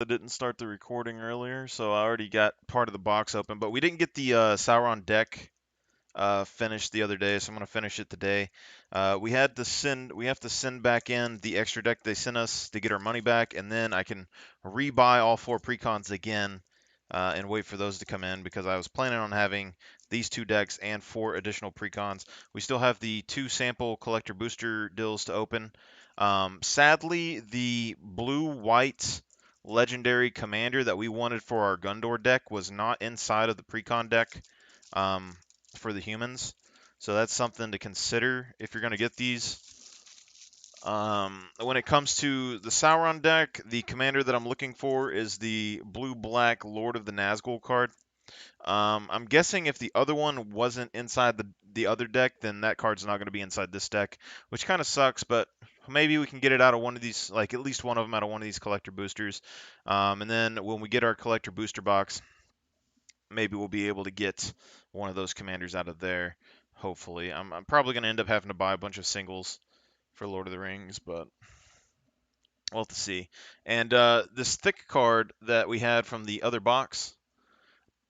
I didn't start the recording earlier, so I already got part of the box open, but we didn't get the Sauron deck finished the other day, so I'm gonna finish it today. We have to send back in the extra deck they sent us to get our money back, and then I can rebuy all four precons again and wait for those to come in because I was planning on having these two decks and four additional precons. We still have the two sample collector booster deals to open. Sadly, the blue-white legendary commander that we wanted for our Gundor deck was not inside of the precon deck. Um, for the humans. So that's something to consider if you're going to get these. When it comes to the Sauron deck, the commander that I'm looking for is the blue-black Lord of the Nazgul card. I'm guessing if the other one wasn't inside the other deck, then that card's not going to be inside this deck, which kind of sucks, but maybe we can get it out of one of these, like at least one of them out of one of these collector boosters. And then when we get our collector booster box, maybe we'll be able to get one of those commanders out of there. Hopefully, I'm probably going to end up having to buy a bunch of singles for Lord of the Rings, but we'll have to see. And this thick card that we had from the other box,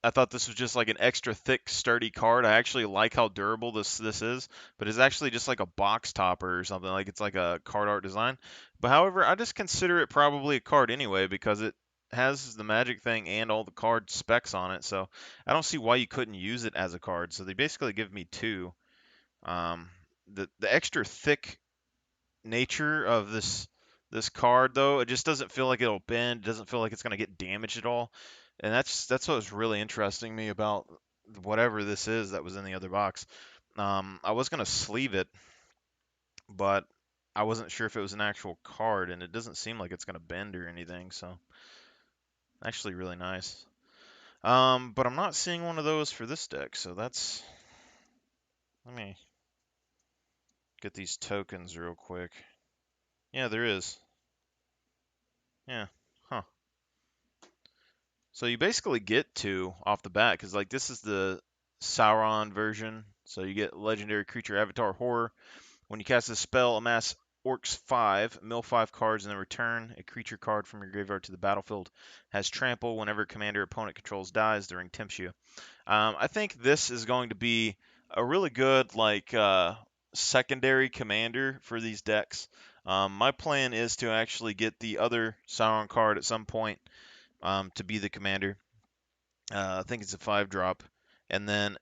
I thought this was just like an extra thick, sturdy card. I actually like how durable this is, but it's actually just like a box topper or something. Like it's like a card art design. But however, I just consider it probably a card anyway because it has the magic thing and all the card specs on it. So I don't see why you couldn't use it as a card. So they basically give me two. Um, the extra thick nature of this card though, it just doesn't feel like it'll bend. It doesn't feel like it's gonna get damaged at all, and that's what was really interesting me about whatever this is that was in the other box. I was gonna sleeve it, but I wasn't sure if it was an actual card, and it doesn't seem like it's gonna bend or anything. So actually really nice. But I'm not seeing one of those for this deck, so that's. Let me get these tokens real quick. Yeah, there is. Yeah. Huh. So you basically get two off the bat because like this is the Sauron version. So you get legendary creature Avatar Horror. When you cast a spell, amass Orcs 5, mill 5 cards, and then return a creature card from your graveyard to the battlefield. Has trample whenever commander opponent controls dies during Timshu. I think this is going to be a really good like secondary commander for these decks. My plan is to actually get the other Sauron card at some point to be the commander. I think it's a 5 drop. And then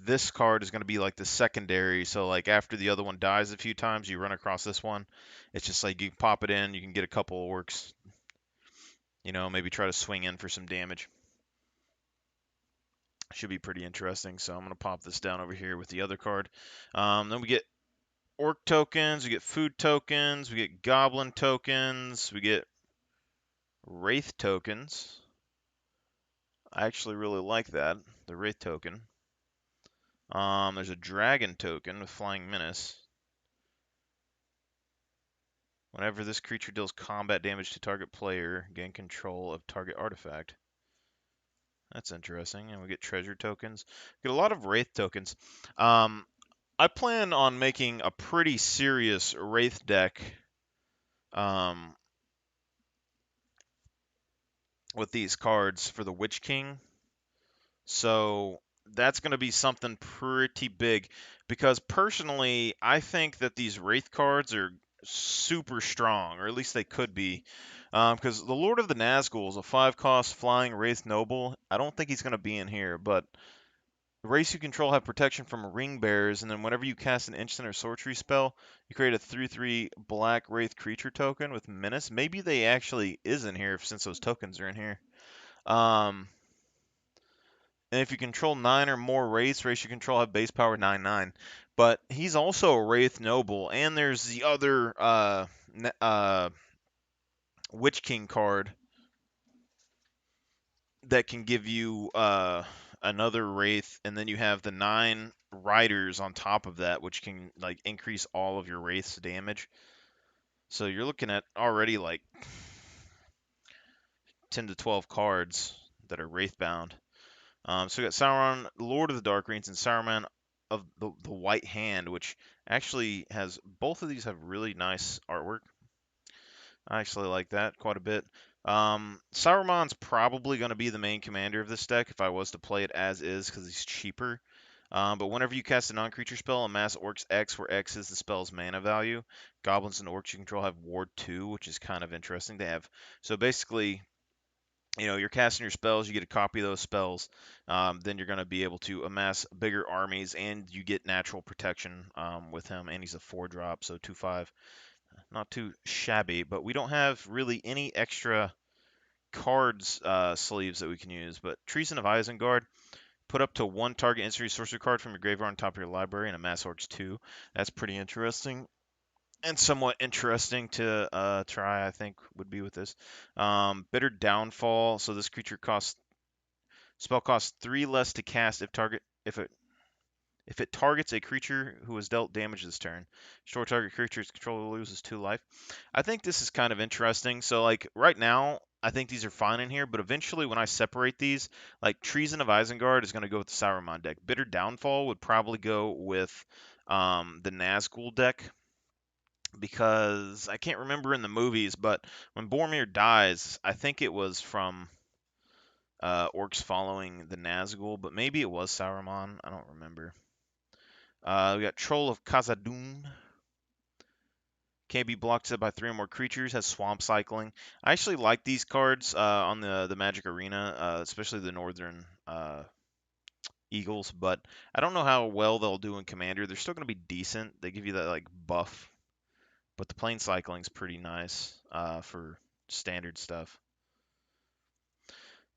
this card is going to be like the secondary. So, like, after the other one dies a few times, you run across this one. It's just like you can pop it in, you can get a couple of orcs, maybe try to swing in for some damage. Should be pretty interesting. So, I'm going to pop this down over here with the other card. Then we get orc tokens, we get food tokens, we get goblin tokens, we get wraith tokens. I actually really like that, the wraith token. There's a dragon token with Flying Menace. Whenever this creature deals combat damage to target player, gain control of target artifact. That's interesting. And we get treasure tokens. We get a lot of Wraith tokens. Um, I plan on making a pretty serious Wraith deck um, with these cards for the Witch King. So that's going to be something pretty big because personally, I think that these Wraith cards are super strong, or at least they could be. Because the Lord of the Nazgul is a 5 cost flying Wraith Noble. I don't think he's going to be in here, but the race you control have protection from ring bearers, and then whenever you cast an instant or sorcery spell, you create a 3/3 black Wraith creature token with Menace. Maybe they actually is in here since those tokens are in here. Um, And if you control 9 or more wraiths, race you control have base power 9/9. But he's also a Wraith Noble, and there's the other Witch King card that can give you another Wraith, and then you have the 9 Riders on top of that, which can like increase all of your Wraith's damage. So you're looking at already like 10 to 12 cards that are Wraith bound. So we got Sauron, Lord of the Dark Reigns, and Saruman of the White Hand, which actually has both of these have really nice artwork. I actually like that quite a bit. Sauron's probably going to be the main commander of this deck if I was to play it as is because he's cheaper. But whenever you cast a non-creature spell, amass Orcs X, where X is the spell's mana value. Goblins and Orcs you control have Ward 2, which is kind of interesting. They have so basically, you're casting your spells, you get a copy of those spells, then you're going to be able to amass bigger armies, and you get natural protection with him. And he's a 4-drop, so 2/5, not too shabby. But we don't have really any extra cards sleeves that we can use. But Treason of Isengard, put up to one target instant sorcery card from your graveyard on top of your library and amass Orcs 2. That's pretty interesting. And somewhat interesting to try, I think, would be with this. Bitter Downfall. So this creature spell costs 3 less to cast if it targets a creature who has dealt damage this turn. Short target creature's controller loses 2 life. I think this is kind of interesting. So like right now, I think these are fine in here, but eventually when I separate these, like Treason of Isengard is going to go with the Sauron deck. Bitter Downfall would probably go with the Nazgul deck because I can't remember in the movies, but when Boromir dies, I think it was from orcs following the Nazgul, but maybe it was Sauron. I don't remember. We got Troll of Khazad-dûm. Can't be blocked by 3 or more creatures. Has swamp cycling. I actually like these cards on the Magic Arena, especially the Northern Eagles, but I don't know how well they'll do in Commander. They're still going to be decent. They give you that like buff, but the plane cycling's pretty nice for standard stuff.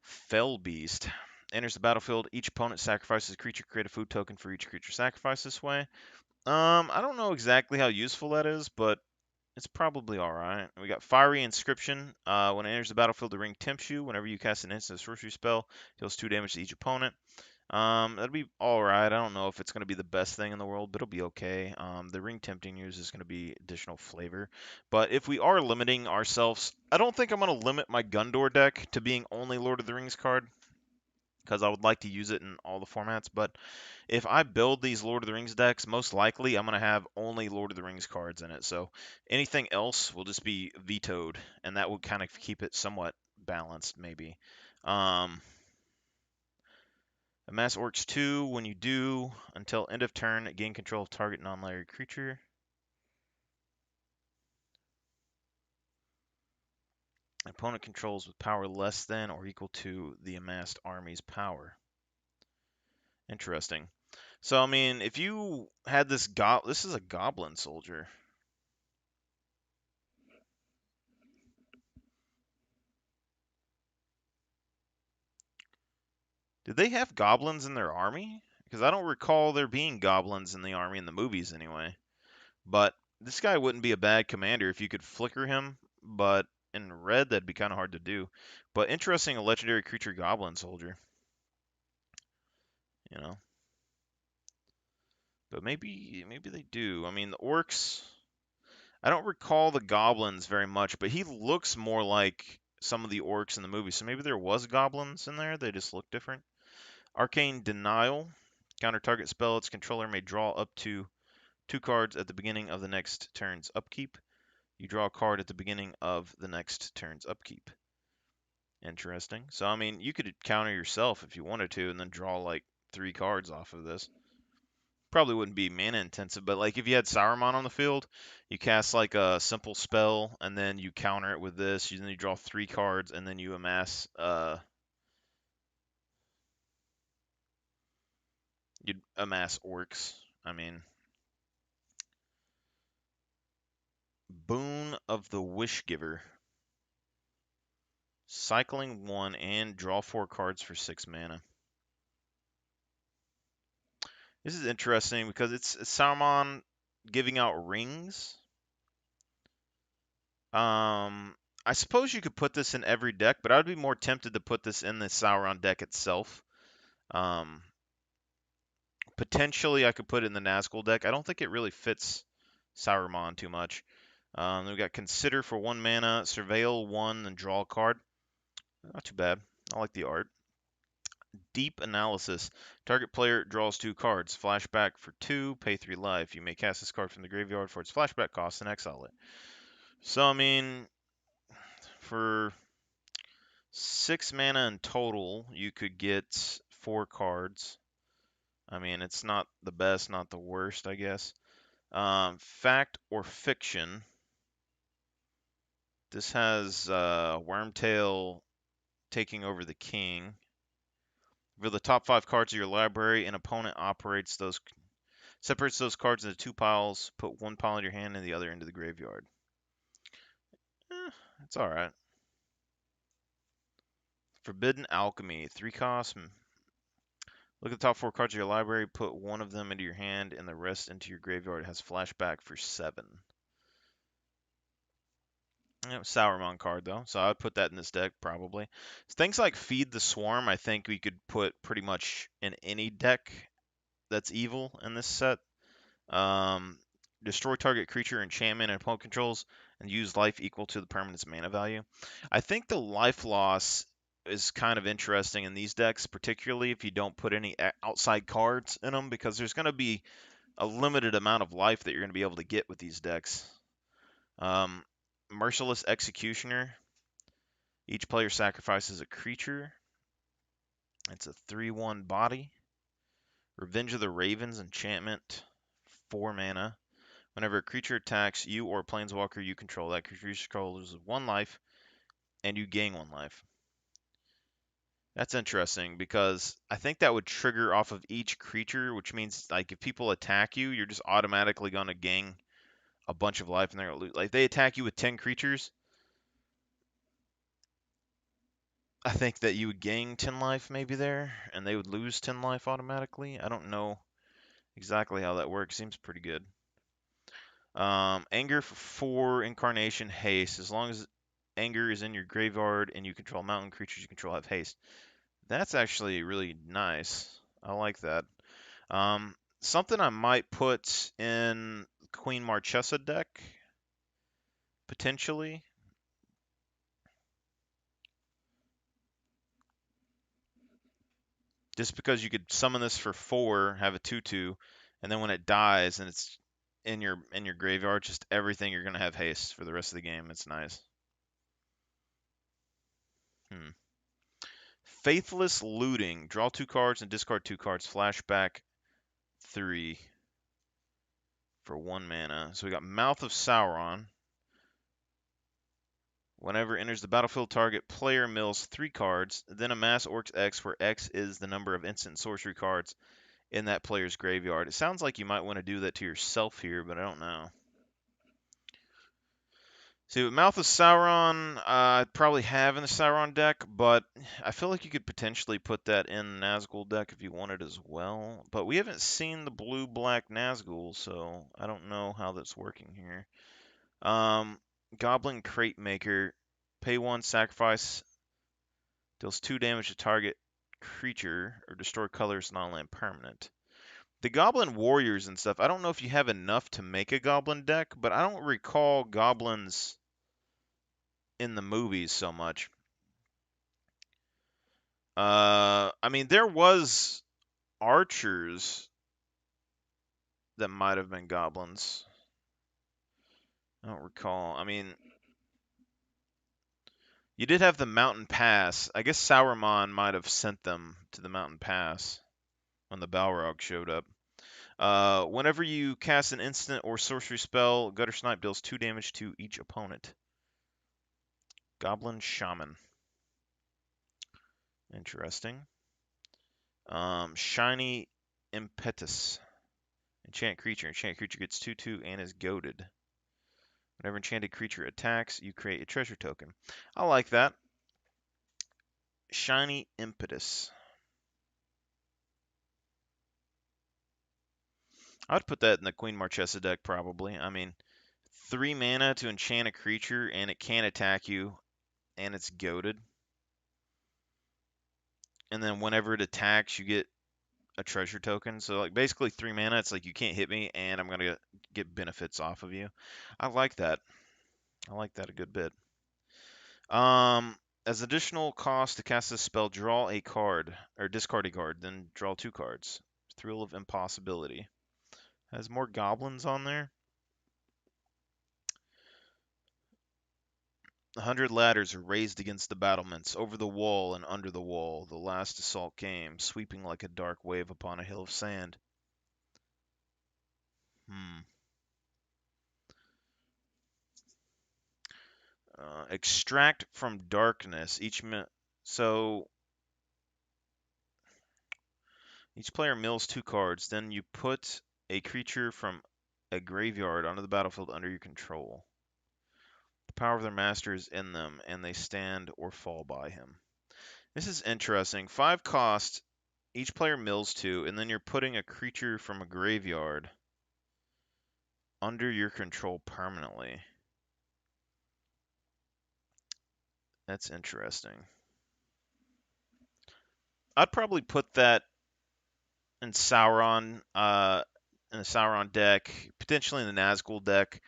Fell Beast. Enters the battlefield. Each opponent sacrifices a creature. Create a food token for each creature sacrificed this way. I don't know exactly how useful that is, but it's probably alright. We got Fiery Inscription. When it enters the battlefield, the ring tempts you. Whenever you cast an instant sorcery spell, deals 2 damage to each opponent. That'd be alright. I don't know if it's going to be the best thing in the world, but it'll be okay. The ring tempting use is going to be additional flavor. But if we are limiting ourselves, I don't think I'm going to limit my Gundor deck to being only Lord of the Rings card, because I would like to use it in all the formats. But if I build these Lord of the Rings decks, most likely I'm going to have only Lord of the Rings cards in it. So anything else will just be vetoed, and that would kind of keep it somewhat balanced, maybe. Amass Orcs 2. When you do, until end of turn, gain control of target non-layered creature. Opponent controls with power less than or equal to the amassed army's power. Interesting. So, I mean, if you had this this is a goblin soldier. Did they have goblins in their army? Because I don't recall there being goblins in the army in the movies anyway. But this guy wouldn't be a bad commander if you could flicker him, but in red that'd be kind of hard to do. But interesting, a legendary creature goblin soldier. You know. But maybe they do. I mean, the orcs, I don't recall the goblins very much, but he looks more like some of the orcs in the movie. So maybe there was goblins in there, they just look different. Arcane Denial. Counter target spell, its controller may draw up to 2 cards at the beginning of the next turn's upkeep. You draw a card at the beginning of the next turn's upkeep. Interesting. So, I mean, you could counter yourself if you wanted to and then draw like 3 cards off of this. Probably wouldn't be mana intensive, but like if you had Saruman on the field, you cast like a simple spell and then you counter it with this, then you draw 3 cards and then you amass you'd amass orcs. I mean, Boon of the Wishgiver. Cycling 1 and draw 4 cards for 6 mana. This is interesting because it's Saruman giving out rings. I suppose you could put this in every deck, but I would be more tempted to put this in the Sauron deck itself. Potentially, I could put it in the Nazgul deck. I don't think it really fits Saruman too much. We've got Consider for 1 mana, Surveil 1, and draw a card. Not too bad. I like the art. Deep Analysis. Target player draws 2 cards. Flashback for 2, pay 3 life. You may cast this card from the graveyard for its flashback cost and exile it. So, I mean, for 6 mana in total. You could get 4 cards. I mean, it's not the best, not the worst, I guess. Fact or fiction. This has Wormtail taking over the king. For the top 5 cards of your library, an opponent separates those cards into 2 piles. Put 1 pile in your hand and the other into the graveyard. It's all right. Forbidden Alchemy, 3 costs. Look at the top 4 cards of your library. Put 1 of them into your hand and the rest into your graveyard. It has flashback for 7. Sauron card though, so I'd put that in this deck probably. Things like Feed the Swarm, I think we could put pretty much in any deck that's evil in this set. Destroy target creature, enchantment, and opponent controls, and use life equal to the permanent's mana value. I think the life loss is kind of interesting in these decks, particularly if you don't put any outside cards in them, because there's going to be a limited amount of life that you're going to be able to get with these decks. Merciless Executioner. Each player sacrifices a creature. It's a 3/1 body. Revenge of the Ravens enchantment. 4 mana. Whenever a creature attacks you or a planeswalker you control, that creature controls 1 life, and you gain 1 life. That's interesting because I think that would trigger off of each creature, which means like if people attack you, you're just automatically going to gain a bunch of life, and they're going to lose. Like they attack you with 10 creatures, I think that you would gain 10 life maybe there, and they would lose 10 life automatically. I don't know exactly how that works. Seems pretty good. Anger for 4 incarnation haste. As long as anger is in your graveyard and you control mountain creatures you control have haste. That's actually really nice. I like that. Something I might put in Queen Marchesa deck, potentially. Just because you could summon this for 4, have a 2/2, and then when it dies and it's in your graveyard, just everything you're gonna have haste for the rest of the game. It's nice. Faithless Looting. Draw 2 cards and discard 2 cards. Flashback 3 for 1 mana. So we got Mouth of Sauron. Whenever enters the battlefield, target player mills 3 cards, then amass Orcs X, where X is the number of instant sorcery cards in that player's graveyard. It sounds like you might want to do that to yourself here, but I don't know. See, with Mouth of Sauron, I'd probably have in the Sauron deck, but I feel like you could potentially put that in the Nazgul deck if you wanted as well. But we haven't seen the blue-black Nazgul, so I don't know how that's working here. Goblin Crate Maker. Pay 1, sacrifice. Deals 2 damage to target creature or destroy colors non-land permanent. The Goblin Warriors and stuff, I don't know if you have enough to make a Goblin deck, but I don't recall Goblins in the movies so much. I mean, there was archers that might have been goblins. I don't recall. I mean, you did have the Mountain Pass. I guess Sauron might have sent them to the Mountain Pass when the Balrog showed up. Whenever you cast an instant or sorcery spell, Gutter Snipe deals 2 damage to each opponent. Goblin Shaman. Interesting. Shiny Impetus. Enchant creature. Enchant creature gets 2/2 and is goaded. Whenever enchanted creature attacks, you create a treasure token. I like that. Shiny Impetus. I would put that in the Queen Marchesa deck probably. I mean, 3 mana to enchant a creature and it can't attack you and it's goaded. And then whenever it attacks, you get a treasure token. So like basically 3 mana, it's like you can't hit me and I'm gonna get benefits off of you. I like that. I like that a good bit. As additional cost to cast this spell, draw a card or discard a card, then draw 2 cards. Thrill of Impossibility. Has more goblins on there. 100 ladders are raised against the battlements, over the wall and under the wall. The last assault came, sweeping like a dark wave upon a hill of sand. Hmm. Extract from darkness. So each player mills 2 cards. Then you put a creature from a graveyard onto the battlefield under your control. The power of their master is in them, and they stand or fall by him. This is interesting. 5 cost. Each player mills 2, and then you're putting a creature from a graveyard under your control permanently. That's interesting. I'd probably put that in Sauron, in the Sauron deck, potentially in the Nazgul deck.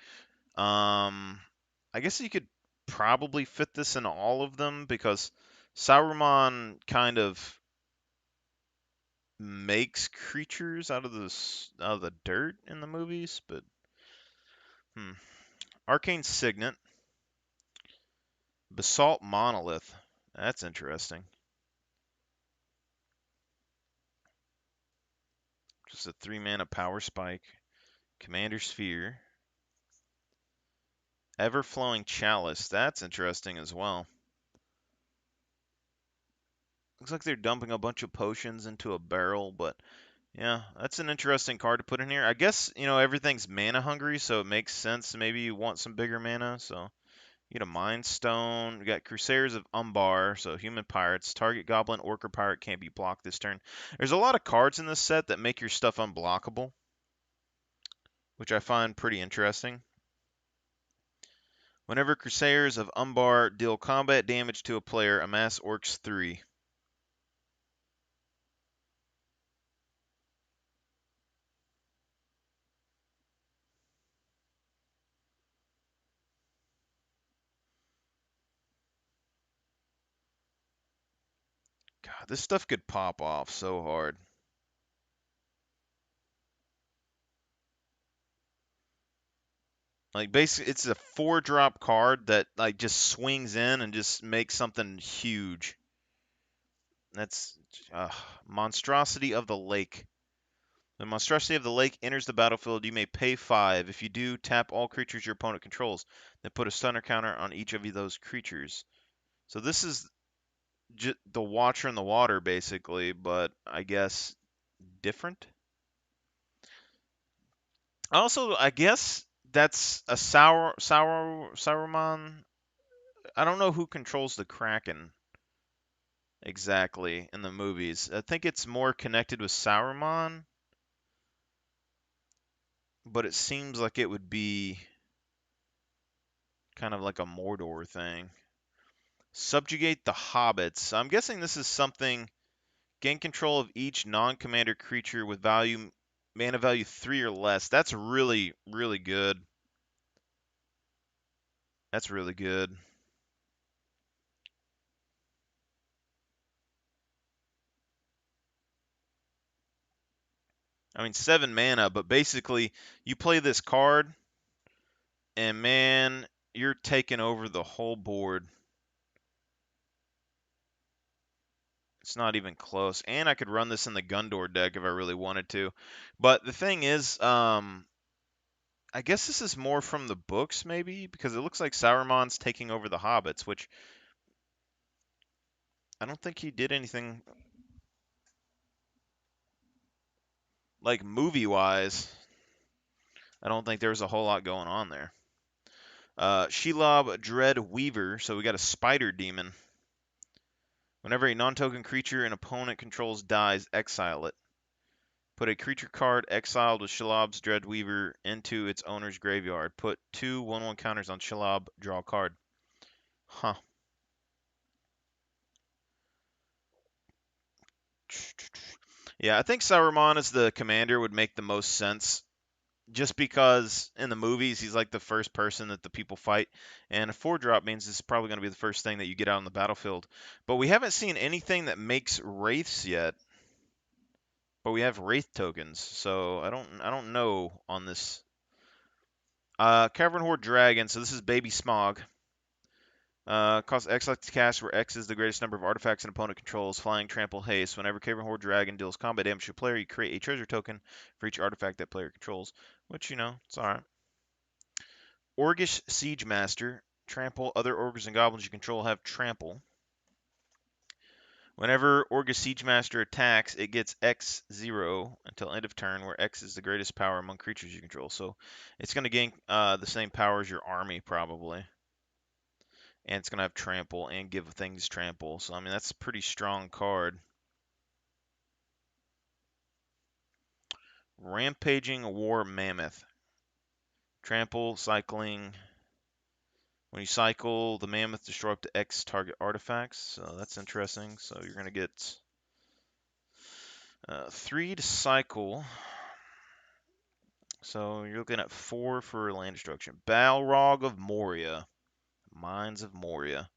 I guess you could probably fit this in all of them because Sauron kind of makes creatures out of the dirt in the movies, but Arcane Signet, Basalt Monolith. That's interesting. Just a 3 mana power spike. Commander Sphere. Ever-flowing Chalice. That's interesting as well. Looks like they're dumping a bunch of potions into a barrel, but yeah, that's an interesting card to put in here. I guess, everything's mana hungry, so it makes sense. Maybe you want some bigger mana, so you get a Mind Stone. We got Crusaders of Umbar, so human pirates. Target goblin, orc, or pirate can't be blocked this turn. There's a lot of cards in this set that make your stuff unblockable, which I find pretty interesting. Whenever Crusaders of Umbar deal combat damage to a player, amass Orcs 3. God, this stuff could pop off so hard. Like basically, it's a 4-drop card that like just swings in and just makes something huge. That's Monstrosity of the Lake. The Monstrosity of the Lake enters the battlefield. You may pay 5. If you do, tap all creatures your opponent controls. Then put a stunner counter on each of those creatures. So this is the Watcher in the Water, basically, but I guess different. Also, I guess that's a Sauron. I don't know who controls the Kraken exactly in the movies. I think it's more connected with Saruman, but it seems like it would be kind of like a Mordor thing. Subjugate the hobbits. I'm guessing this is something. Gain control of each non-commander creature with mana value 3 or less. That's really, really good. That's really good. I mean, 7 mana, but basically, you play this card, and man, you're taking over the whole board. It's not even close. And I could run this in the Gundor deck if I really wanted to. But the thing is, I guess this is more from the books, maybe, because it looks like Sauron's taking over the hobbits, which I don't think he did anything like movie-wise. I don't think there's a whole lot going on there. Shelob Dread Weaver, so we got a spider demon. Whenever a non-token creature an opponent controls dies, exile it. Put a creature card exiled with Shelob's Dreadweaver into its owner's graveyard. Put 2 1/1 counters on Shelob, draw a card. Huh. Yeah, I think Saruman as the commander would make the most sense. Just because in the movies he's like the first person that the people fight, and a 4-drop means it's probably going to be the first thing that you get out on the battlefield. But we haven't seen anything that makes wraiths yet. But we have wraith tokens, so I don't know on this. Cavern Horde Dragon. So this is Baby Smog. Cost X to cast, where X is the greatest number of artifacts an opponent controls. Flying, Trample, Haste. Whenever Cavern Horde Dragon deals combat damage to a player, you create a treasure token for each artifact that player controls. Which, it's alright. Orcish Siege Master. Trample. Other ogres and goblins you control have trample. Whenever Orcish Siege Master attacks, it gets X0 until end of turn, where X is the greatest power among creatures you control. So it's going to gain the same power as your army, probably. And it's going to have trample and give things trample. So, I mean, that's a pretty strong card. Rampaging War Mammoth. Trample, cycling. When you cycle, the Mammoth destroy up to X target artifacts. So that's interesting. So you're going to get 3 to cycle. So you're looking at 4 for land destruction. Balrog of Moria. Mines of Moria.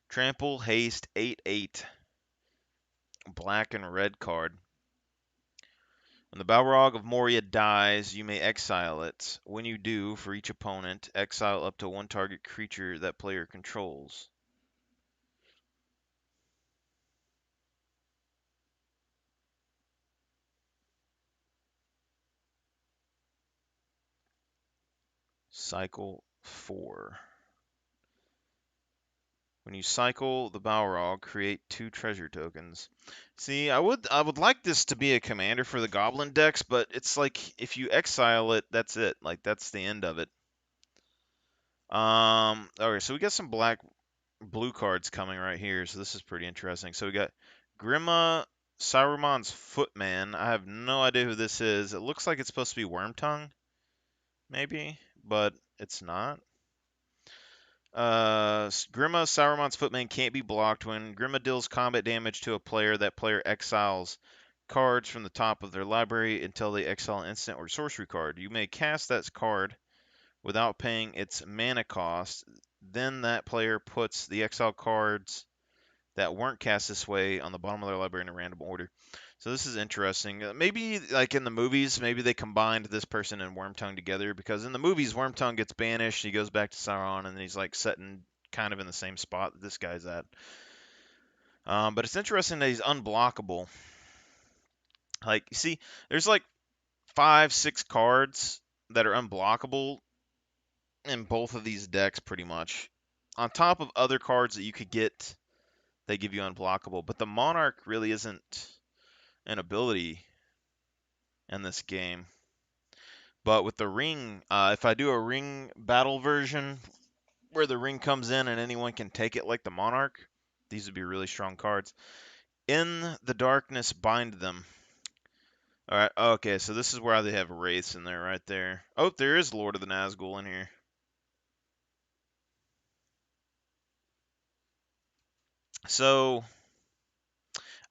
Trample, haste, 8/8. Black and red card. When the Balrog of Moria dies, you may exile it. When you do, for each opponent, exile up to 1 target creature that player controls. Cycle 4. When you cycle the Balrog, create 2 treasure tokens. See, I would like this to be a commander for the Goblin decks, but it's like if you exile it, that's it. Like that's the end of it. Okay, so we got some blue cards coming right here, so this is pretty interesting. So we got Grima Saruman's Footman. I have no idea who this is. It looks like it's supposed to be Wormtongue, maybe, but it's not. Grima Saruman's Footman can't be blocked. When Grima deals combat damage to a player, that player exiles cards from the top of their library until they exile an instant or sorcery card. You may cast that card without paying its mana cost. Then that player puts the exile cards that weren't cast this way on the bottom of their library in a random order. So this is interesting. Maybe like in the movies, maybe they combined this person and Wormtongue together, because in the movies Wormtongue gets banished, he goes back to Sauron, and he's like sitting kind of in the same spot that this guy's at. But it's interesting that he's unblockable. Like, you see, there's like 5, 6 cards that are unblockable in both of these decks, pretty much. On top of other cards that you could get, they give you unblockable. But the Monarch really isn't an ability in this game. But with the ring, if I do a ring battle version where the ring comes in and anyone can take it like the Monarch, these would be really strong cards. In the Darkness, bind them. Alright, okay, so this is where they have Wraiths in there, right there. Oh, there is Lord of the Nazgul in here. So,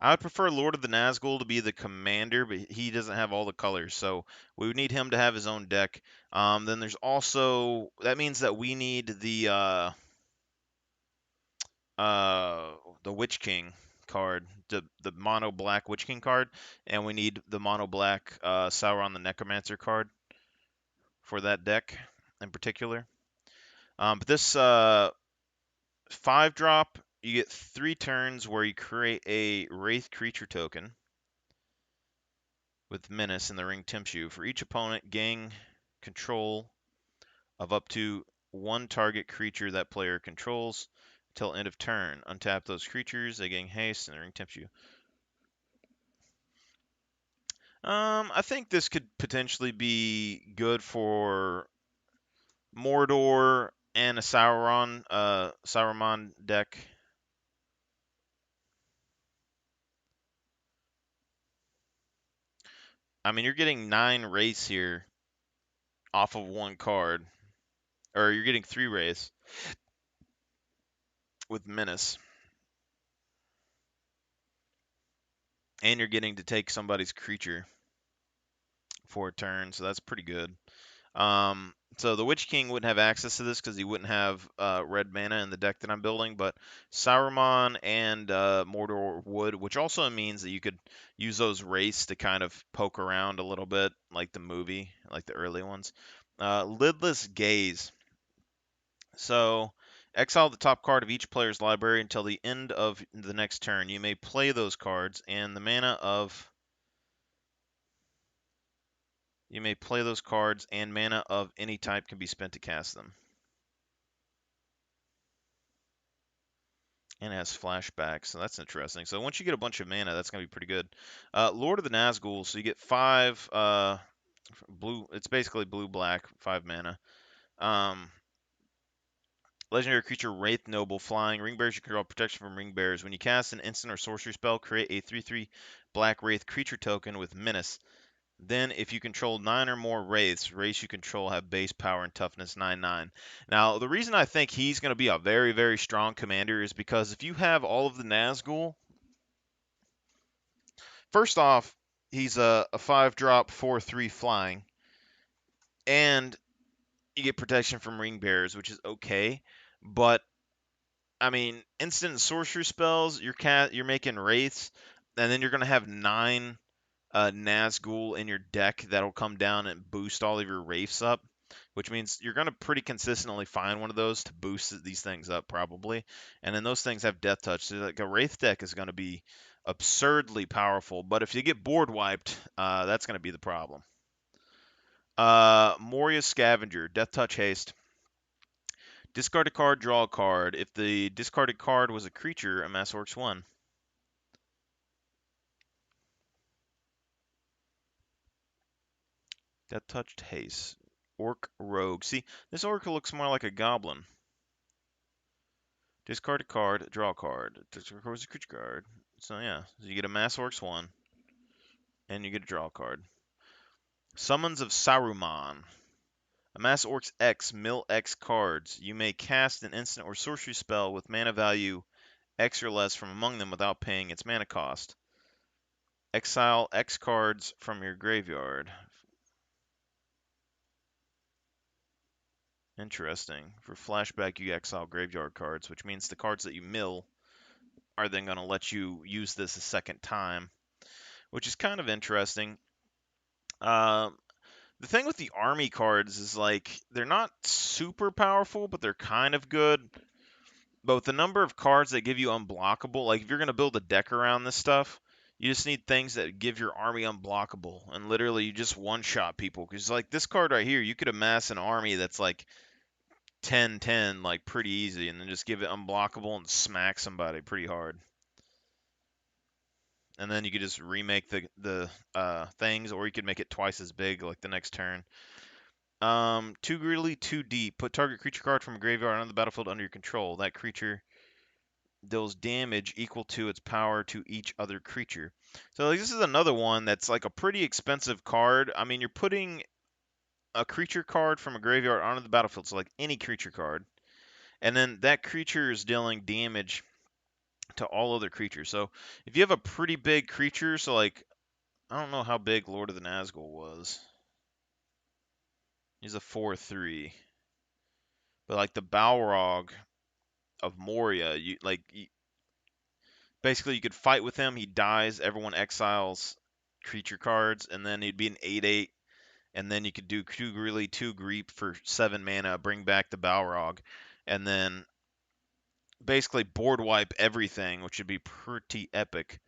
I would prefer Lord of the Nazgul to be the commander, but he doesn't have all the colors, so we would need him to have his own deck. Then there's also, that means that we need the Witch King card, the mono black Witch King card, and we need the mono black Sauron the Necromancer card for that deck in particular. But this 5-drop, you get 3 turns where you create a Wraith creature token with Menace, and the ring tempts you. For each opponent, gain control of up to 1 target creature that player controls until end of turn. Untap those creatures, they gain haste, and the ring tempts you. I think this could potentially be good for Mordor and a Saruman deck. I mean, you're getting 9 Wraiths here off of 1 card. Or you're getting 3 Wraiths with Menace. And you're getting to take somebody's creature for a turn, so that's pretty good. So the Witch King wouldn't have access to this because he wouldn't have red mana in the deck that I'm building, but Saruman and Mordor would, which also means that you could use those Wraiths to kind of poke around a little bit, like the movie, like the early ones. Lidless Gaze. So Exile the top card of each player's library until the end of the next turn. You may play those cards, and the mana of you may play those cards, and mana of any type can be spent to cast them. And it has flashback, so that's interesting. So once you get a bunch of mana, that's going to be pretty good. Lord of the Nazgul, so you get 5 blue. It's basically blue-black, 5 mana. Legendary creature Wraith Noble flying. Ring bearers, you control protection from ring bearers. When you cast an instant or sorcery spell, create a 3/3 black Wraith creature token with menace. Then, if you control 9 or more Wraiths, Wraiths you control have base power and toughness 9/9. Now, the reason I think he's going to be a very, very strong commander is because if you have all of the Nazgul, first off, he's a 5-drop 4/3 flying, and you get protection from ring bearers, which is okay. But I mean, instant sorcery spells, you're making wraiths, and then you're gonna have 9 Nazgul in your deck that'll come down and boost all of your wraiths up, which means you're gonna pretty consistently find one of those to boost these things up probably. And then those things have death touch, so like a wraith deck is gonna be absurdly powerful. But if you get board wiped, that's gonna be the problem. Moria Scavenger, death touch haste. Discard a card, draw a card. If the discarded card was a creature, amass Orcs 1. Death touched haste. Orc Rogue. See, this orc looks more like a goblin. Discard a card, draw a card. Discard a card was a creature card. So yeah, so you get a Mass Orcs 1, and you get a draw card. Summons of Saruman. Amass Orcs X, mill X cards. You may cast an instant or sorcery spell with mana value X or less from among them without paying its mana cost. Exile X cards from your graveyard. Interesting. For flashback, you exile graveyard cards, which means the cards that you mill are then going to let you use this a second time, which is kind of interesting. The thing with the army cards is like they're not super powerful, but they're kind of good. But with the number of cards that give you unblockable, like if you're going to build a deck around this stuff, you just need things that give your army unblockable, and literally you just one-shot people. Because like this card right here, you could amass an army that's like 10-10 like pretty easy, and then just give it unblockable and smack somebody pretty hard. And then you could just remake the things, or you could make it twice as big like the next turn. Too greedily, too deep. Put target creature card from a graveyard on the battlefield under your control. That creature deals damage equal to its power to each other creature. So like, this is another one that's like a pretty expensive card. I mean, you're putting a creature card from a graveyard onto the battlefield, so like any creature card, and then that creature is dealing damage to all other creatures. So if you have a pretty big creature, so like I don't know how big Lord of the Nazgul was. He's a 4/3. But like the Balrog of Moria, basically you could fight with him, he dies, everyone exiles creature cards, and then he'd be an 8/8, and then you could do 2 Greely, 2 Greep for 7 mana, bring back the Balrog, and then basically board wipe everything, which would be pretty epic.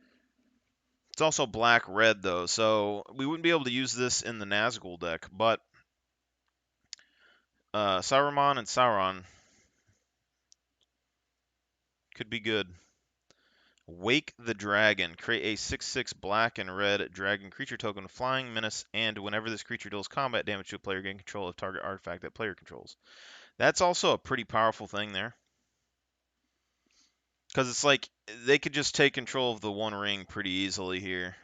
It's also black-red, though, so we wouldn't be able to use this in the Nazgul deck, but Saruman and Sauron could be good. Wake the Dragon. Create a 6/6 black and red dragon creature token, flying menace, and whenever this creature deals combat damage to a player, gain control of target artifact that player controls. That's also a pretty powerful thing there. Because it's like they could just take control of the One Ring pretty easily here.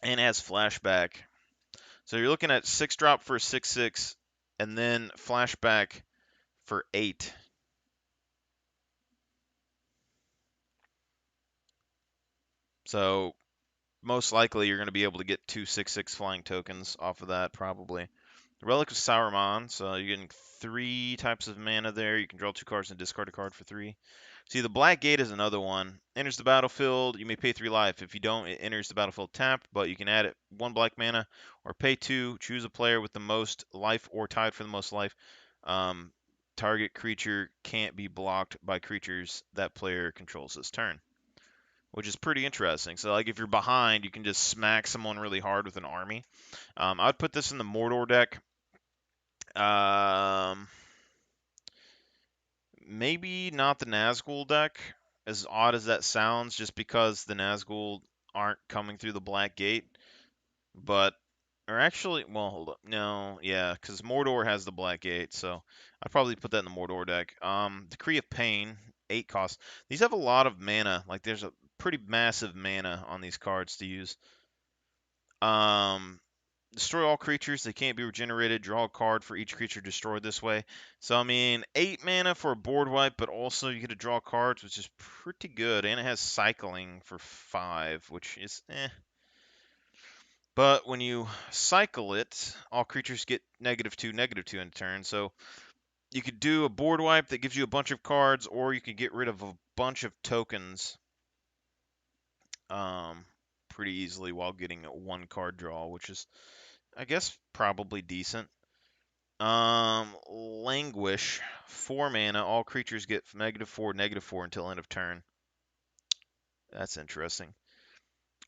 And has flashback. So you're looking at 6-drop for 6/6, and then flashback for 8. So most likely you're going to be able to get 2 6/6 flying tokens off of that, probably. The Relic of Sauron, so you're getting 3 types of mana there. You can draw 2 cards and discard a card for 3. See, the Black Gate is another one. Enters the battlefield, you may pay 3 life. If you don't, it enters the battlefield tapped, but you can add it 1 black mana, or pay 2, choose a player with the most life or tied for the most life. Um, target creature can't be blocked by creatures that player controls this turn, which is pretty interesting. So, like, if you're behind, you can just smack someone really hard with an army. I would put this in the Mordor deck. Maybe not the Nazgul deck, as odd as that sounds, just because the Nazgul aren't coming through the Black Gate. But, or actually, well, hold up. No, yeah, because Mordor has the Black Gate, so I'd probably put that in the Mordor deck. Decree of Pain, 8 cost. These have a lot of mana. Like, there's a pretty massive mana on these cards to use. Um, Destroy all creatures. They can't be regenerated. Draw a card for each creature destroyed this way. So, I mean, 8 mana for a board wipe, but also you get to draw cards, which is pretty good. And it has cycling for 5, which is eh. But when you cycle it, all creatures get -2/-2 in turn. So you could do a board wipe that gives you a bunch of cards, or you could get rid of a bunch of tokens um, pretty easily while getting a 1 card draw, which is, I guess, probably decent. Languish, 4 mana. All creatures get -4/-4 until end of turn. That's interesting.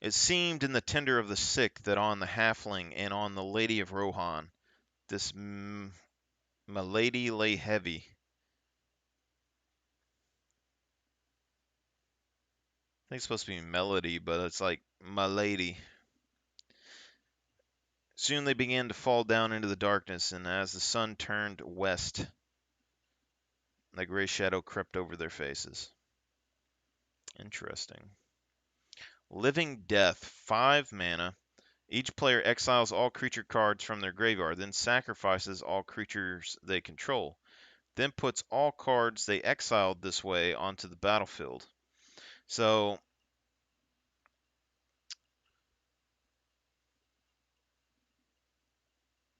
It seemed in the Tender of the Sick that on the Halfling and on the Lady of Rohan, this Milady lay heavy. I think it's supposed to be melody, but it's like Milady. Soon they began to fall down into the darkness, and as the sun turned west, the gray shadow crept over their faces. Interesting. Living Death, 5 mana. Each player exiles all creature cards from their graveyard, then sacrifices all creatures they control, then puts all cards they exiled this way onto the battlefield. So,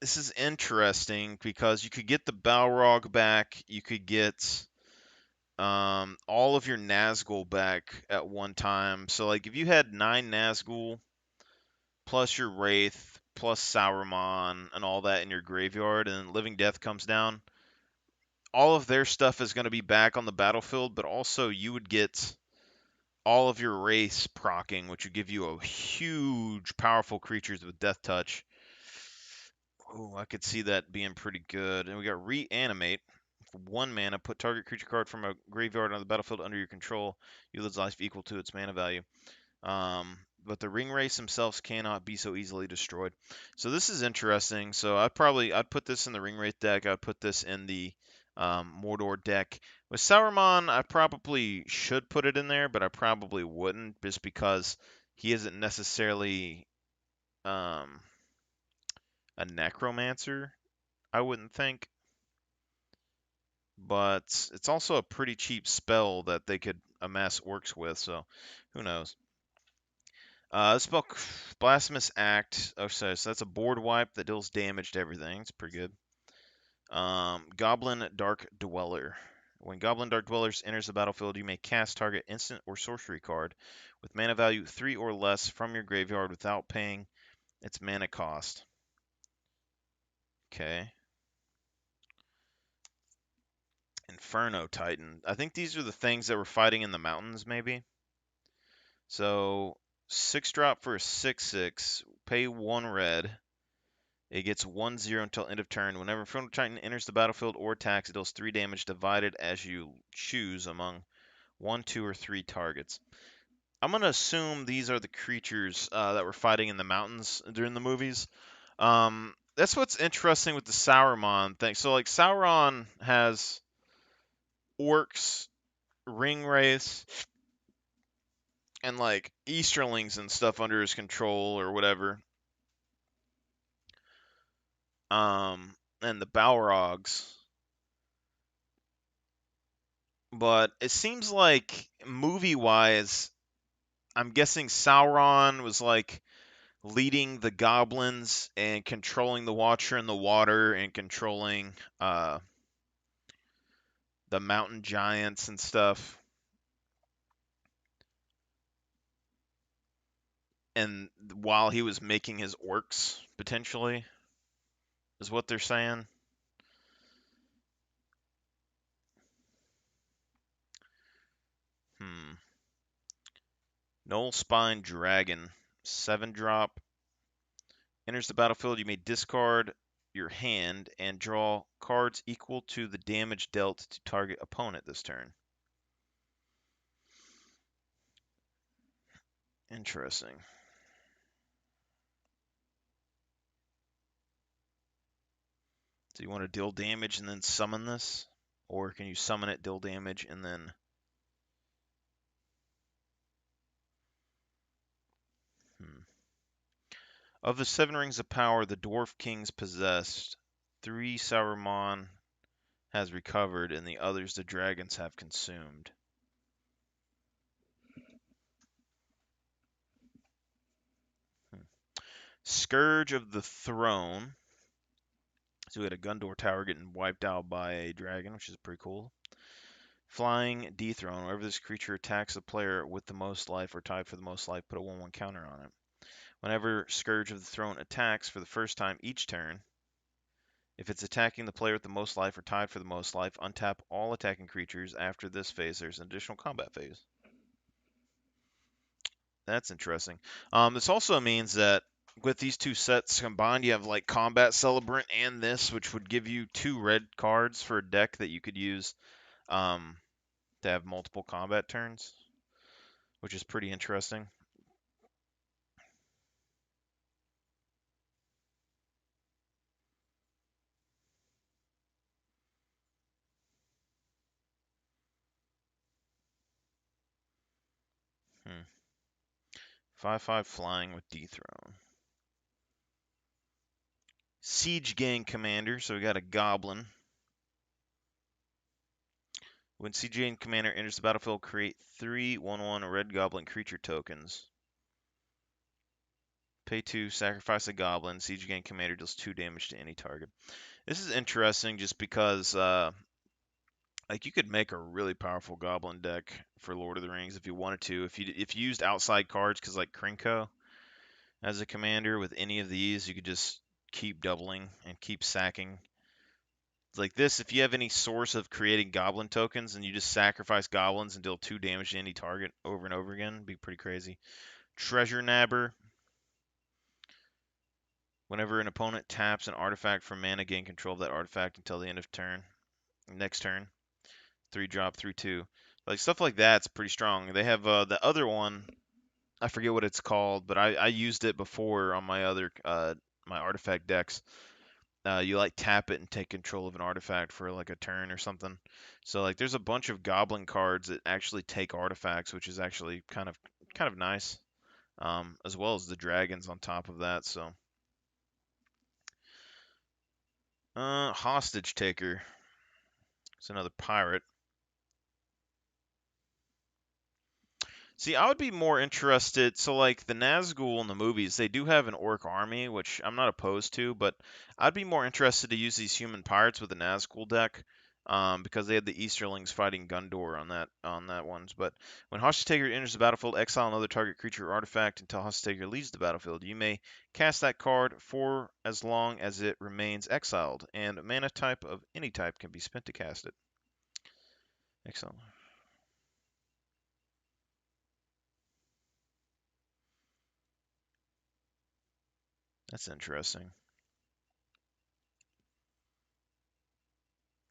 this is interesting because you could get the Balrog back, you could get all of your Nazgul back at one time. So, like, if you had 9 Nazgul plus your Wraith plus Sauron and all that in your graveyard, and Living Death comes down, all of their stuff is going to be back on the battlefield, but also you would get all of your race procking, which would give you a huge, powerful creatures with Death Touch. Oh, I could see that being pretty good. And we got Reanimate. For 1 mana, put target creature card from a graveyard on the battlefield under your control. You lose life equal to its mana value. But the ring race themselves cannot be so easily destroyed. So this is interesting. So I'd put this in the ring race deck. I'd put this in the Mordor deck. With Sauron, I probably should put it in there, but I probably wouldn't, just because he isn't necessarily um, a necromancer. I wouldn't think, but it's also a pretty cheap spell that they could amass orcs with. So who knows? Spell Blasphemous Act. Oh, sorry, so that's a board wipe that deals damage to everything. It's pretty good. Goblin Dark Dweller. When Goblin Dark Dwellers enters the battlefield, you may cast target instant or sorcery card with mana value 3 or less from your graveyard without paying its mana cost. Okay. Inferno Titan. I think these are the things that were fighting in the mountains, maybe. So 6-drop for a 6/6. Pay 1 red. It gets 1/0 until end of turn. Whenever Inferno Titan enters the battlefield or attacks, it deals 3 damage divided as you choose among 1, 2, or 3 targets. I'm going to assume these are the creatures that were fighting in the mountains during the movies. That's what's interesting with the Sauron thing. So, like, Sauron has orcs, ringwraiths, and, like, Easterlings and stuff under his control or whatever. And the Balrogs. But it seems like movie-wise, I'm guessing Sauron was like leading the goblins and controlling the Watcher in the water and controlling the mountain giants and stuff. And while he was making his orcs, potentially, is what they're saying. Knoll Spine Dragon, 7-drop. Enters the battlefield, you may discard your hand and draw cards equal to the damage dealt to target opponent this turn. Interesting. So you want to deal damage and then summon this? Or can you summon it, deal damage, and then... Of the 7 rings of power the Dwarf Kings possessed, 3 Sauron has recovered, and the others the dragons have consumed. Scourge of the Throne. So we had a Gondor tower getting wiped out by a dragon, which is pretty cool. Flying Dethrone. Whenever this creature attacks the player with the most life or tied for the most life, put a 1/1 counter on it. Whenever Scourge of the Throne attacks for the first time each turn, if it's attacking the player with the most life or tied for the most life, untap all attacking creatures. After this phase, there's an additional combat phase. That's interesting. This also means that with these 2 sets combined, you have like Combat Celebrant and this, which would give you 2 red cards for a deck that you could use to have multiple combat turns, which is pretty interesting. Hmm. 5/5 flying with Dethrone. Siege Gang Commander, so we got a Goblin. When Siege Gang Commander enters the battlefield, create 3 1/1 Red Goblin creature tokens. Pay 2, sacrifice a Goblin. Siege Gang Commander deals 2 damage to any target. This is interesting just because like you could make a really powerful Goblin deck for Lord of the Rings if you wanted to. If you used outside cards, because like Krenko as a commander with any of these, you could just keep doubling and keep sacking. Like this, if you have any source of creating Goblin tokens and you just sacrifice Goblins and deal 2 damage to any target over and over again, it'd be pretty crazy. Treasure Nabber. Whenever an opponent taps an artifact from mana, gain control of that artifact until the end of turn. Next turn. 3-drop, 3/2. Like stuff like that's pretty strong. They have the other one, I forget what it's called, but I used it before on my other my artifact decks. You like tap it and take control of an artifact for like a turn or something. So like there's a bunch of goblin cards that actually take artifacts, which is actually kind of nice. As well as the dragons on top of that. So Hostage Taker. It's another pirate. See, I would be more interested. So, like the Nazgul in the movies, they do have an orc army, which I'm not opposed to, but I'd be more interested to use these human pirates with the Nazgul deck, because they had the Easterlings fighting Gondor on that ones. But when Hostage Taker enters the battlefield, exile another target creature or artifact until Hostage Taker leaves the battlefield. You may cast that card for as long as it remains exiled, and a mana type of any type can be spent to cast it. Excellent. That's interesting.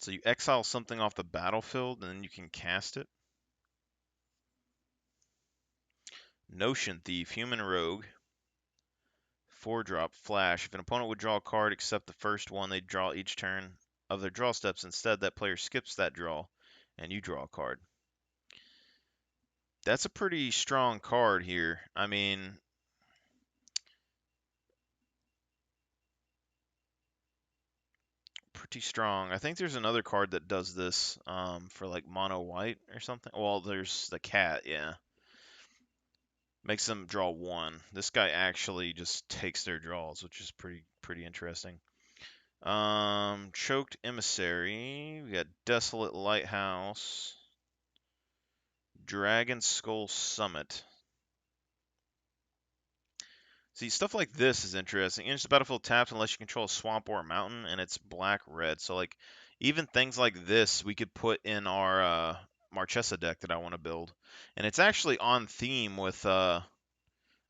So you exile something off the battlefield, and then you can cast it. Notion Thief, Human Rogue. 4-drop, Flash. If an opponent would draw a card except the first one they draw each turn of their draw steps, instead that player skips that draw, and you draw a card. That's a pretty strong card here. I mean, pretty strong. I think there's another card that does this for like mono white or something. Well, there's the cat, yeah. Makes them draw 1. This guy actually just takes their draws, which is pretty interesting. Choked Emissary. We got Desolate Lighthouse. Dragon Skull Summit. See, stuff like this is interesting. Enters the battlefield tapped unless you control a swamp or a mountain, and it's black-red. So, like, even things like this we could put in our Marchesa deck that I want to build, and it's actually on theme with a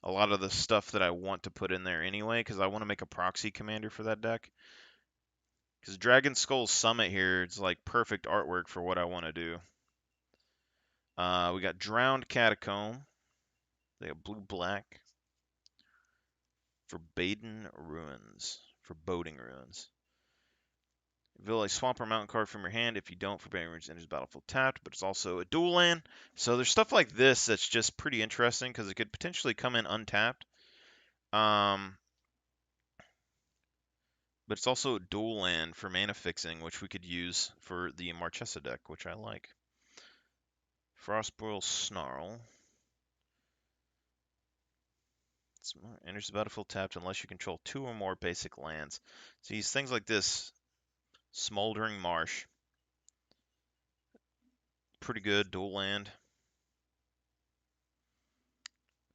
lot of the stuff that I want to put in there anyway, because I want to make a proxy commander for that deck. Because Dragon Skull Summit here, it's like perfect artwork for what I want to do. We got Drowned Catacomb. They got blue-black. Forbidden Ruins. Foreboding Ruins. Reveal a Swamp or Mountain card from your hand. If you don't, Forbidden Ruins enters the battlefield tapped, but it's also a dual land. So there's stuff like this that's just pretty interesting because it could potentially come in untapped. But it's also a dual land for mana fixing, which we could use for the Marchesa deck, which I like. Frostboil Snarl. Enters the battlefield tapped unless you control 2 or more basic lands. So these things like this, Smoldering Marsh. Pretty good, dual land.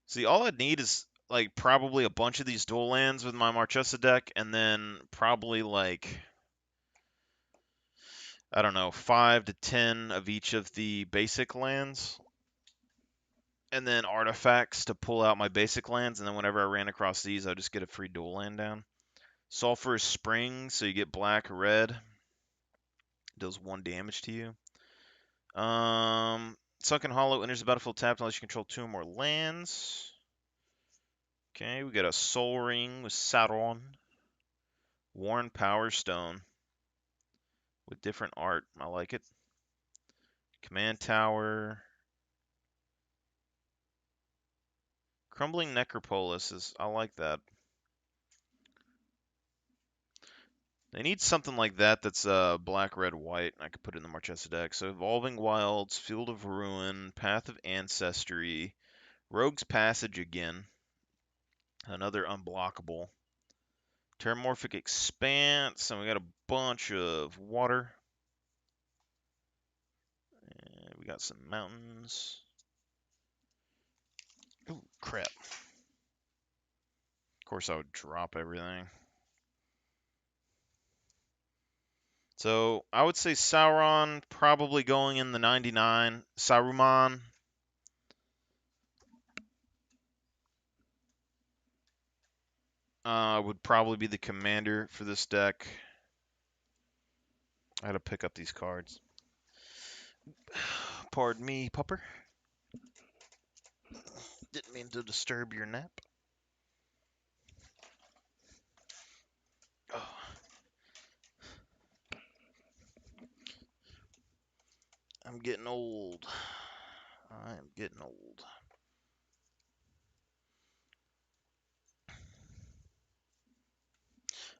See, all I'd need is like probably a bunch of these dual lands with my Marchesa deck, and then probably like, I don't know, 5 to 10 of each of the basic lands. And then artifacts to pull out my basic lands, and then whenever I ran across these, I'll just get a free dual land down. Sulphurous Spring, so you get black or red. Deals 1 damage to you. Sunken Hollow enters the battlefield tapped unless you control 2 or more lands. Okay, we got a Soul Ring with Sauron. Worn Power Stone with different art. I like it. Command Tower. Crumbling Necropolis is, I like that. They need something like that that's black, red, white. I could put it in the Marchesa deck. So Evolving Wilds, Field of Ruin, Path of Ancestry, Rogue's Passage again. Another unblockable. Terramorphic Expanse, and we got a bunch of water. And we got some mountains. Ooh, crap. Of course I would drop everything. So I would say Sauron probably going in the 99. Saruman. Would probably be the commander for this deck. I had to pick up these cards. Pardon me, pupper. Didn't mean to disturb your nap. Oh. I'm getting old. I am getting old.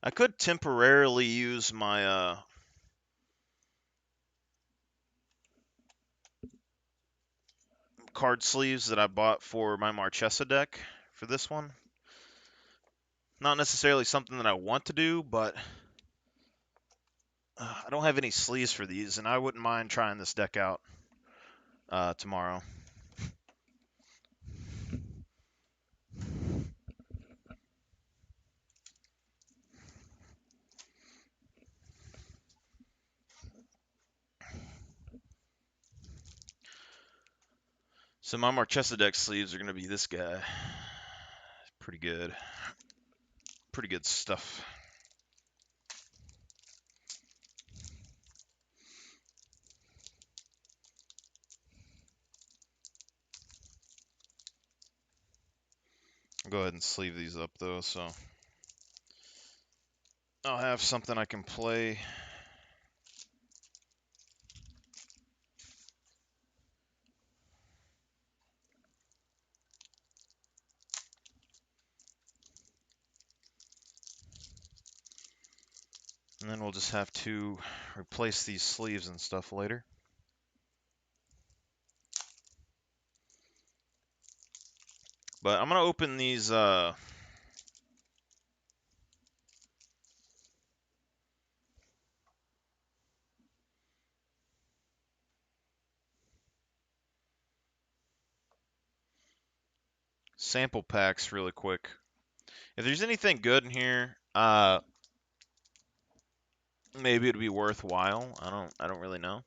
I could temporarily use my card sleeves that I bought for my Marchesa deck for this one. Not necessarily something that I want to do, but I don't have any sleeves for these, and I wouldn't mind trying this deck out tomorrow. So my Marchesa deck sleeves are going to be this guy. Pretty good. Pretty good stuff. I'll go ahead and sleeve these up though, so I'll have something I can play. And then we'll just have to replace these sleeves and stuff later. But I'm going to open these sample packs really quick. If there's anything good in here, maybe it'd be worthwhile. I don't really know.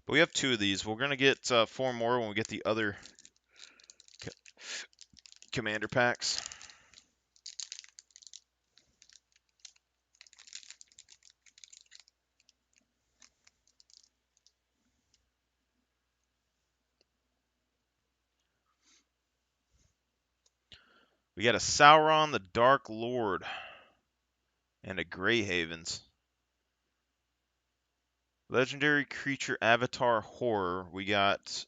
But we have 2 of these. We're going to get 4 more when we get the other commander packs. We got a Sauron the Dark Lord and a Grey Havens. Legendary creature avatar horror. We got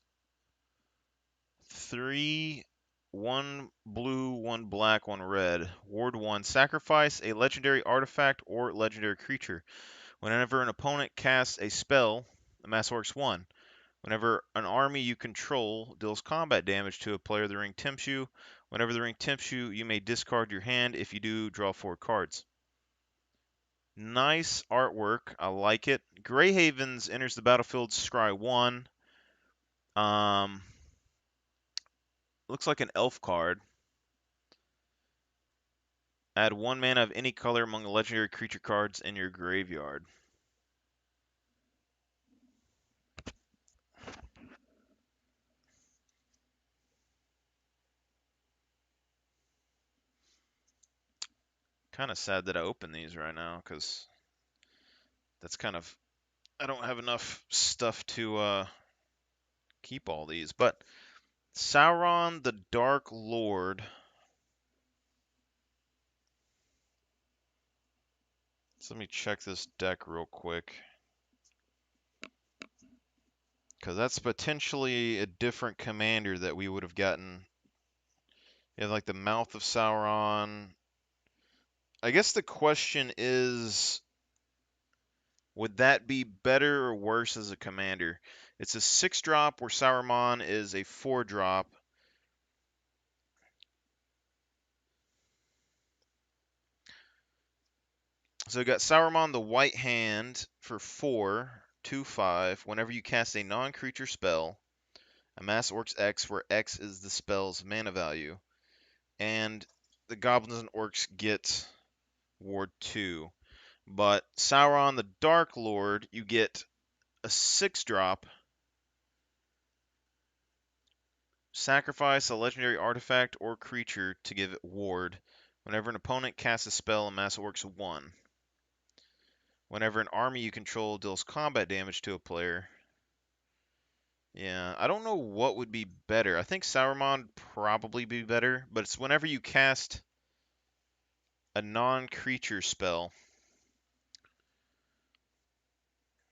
3, 1 blue, 1 black, 1 red. Ward 1. Sacrifice a legendary artifact or legendary creature. Whenever an opponent casts a spell, Amass Orcs 1. Whenever an army you control deals combat damage to a player the ring tempts you, whenever the ring tempts you, you may discard your hand. If you do, draw 4 cards. Nice artwork. I like it. Grey Havens enters the battlefield, scry 1. Looks like an elf card. Add 1 mana of any color among the legendary creature cards in your graveyard. Kind of sad that I open these right now, because that's kind of... I don't have enough stuff to keep all these. But Sauron the Dark Lord. So let me check this deck real quick, because that's potentially a different commander that we would have gotten. You have like the Mouth of Sauron. I guess the question is, would that be better or worse as a commander? It's a 6-drop where Sauron is a 4-drop. So we got Sauron the White Hand for 4, 2/5. Whenever you cast a non-creature spell, amass Orcs X, where X is the spell's mana value. And the Goblins and Orcs get Ward 2. But Sauron the Dark Lord, you get a 6-drop. Sacrifice a legendary artifact or creature to give it Ward. Whenever an opponent casts a spell, amass Orcs 1. Whenever an army you control deals combat damage to a player. Yeah, I don't know what would be better. I think Sauron would probably be better, but it's whenever you cast a non-creature spell.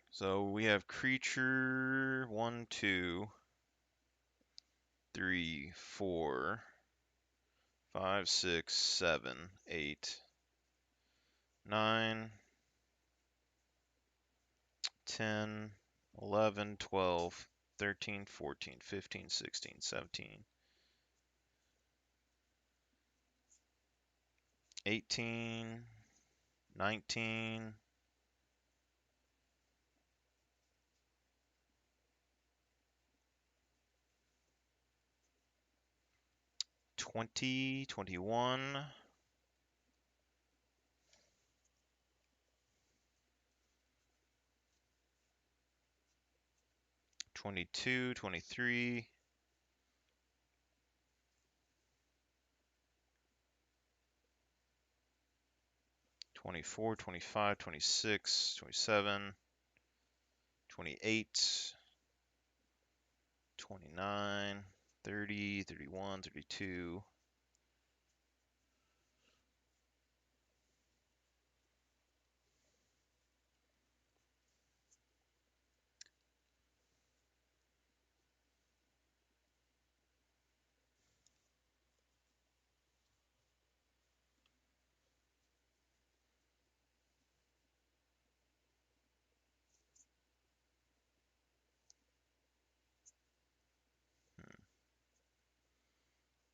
So we have creature 1, 2, 3, 4, 5, 6, 7, 8, 9, 10, 11, 12, 13, 14, 15, 16, 17, 18, 19, 20, 21, 22, 23, 24, 25, 26, 27, 28, 29, 30, 31, 32.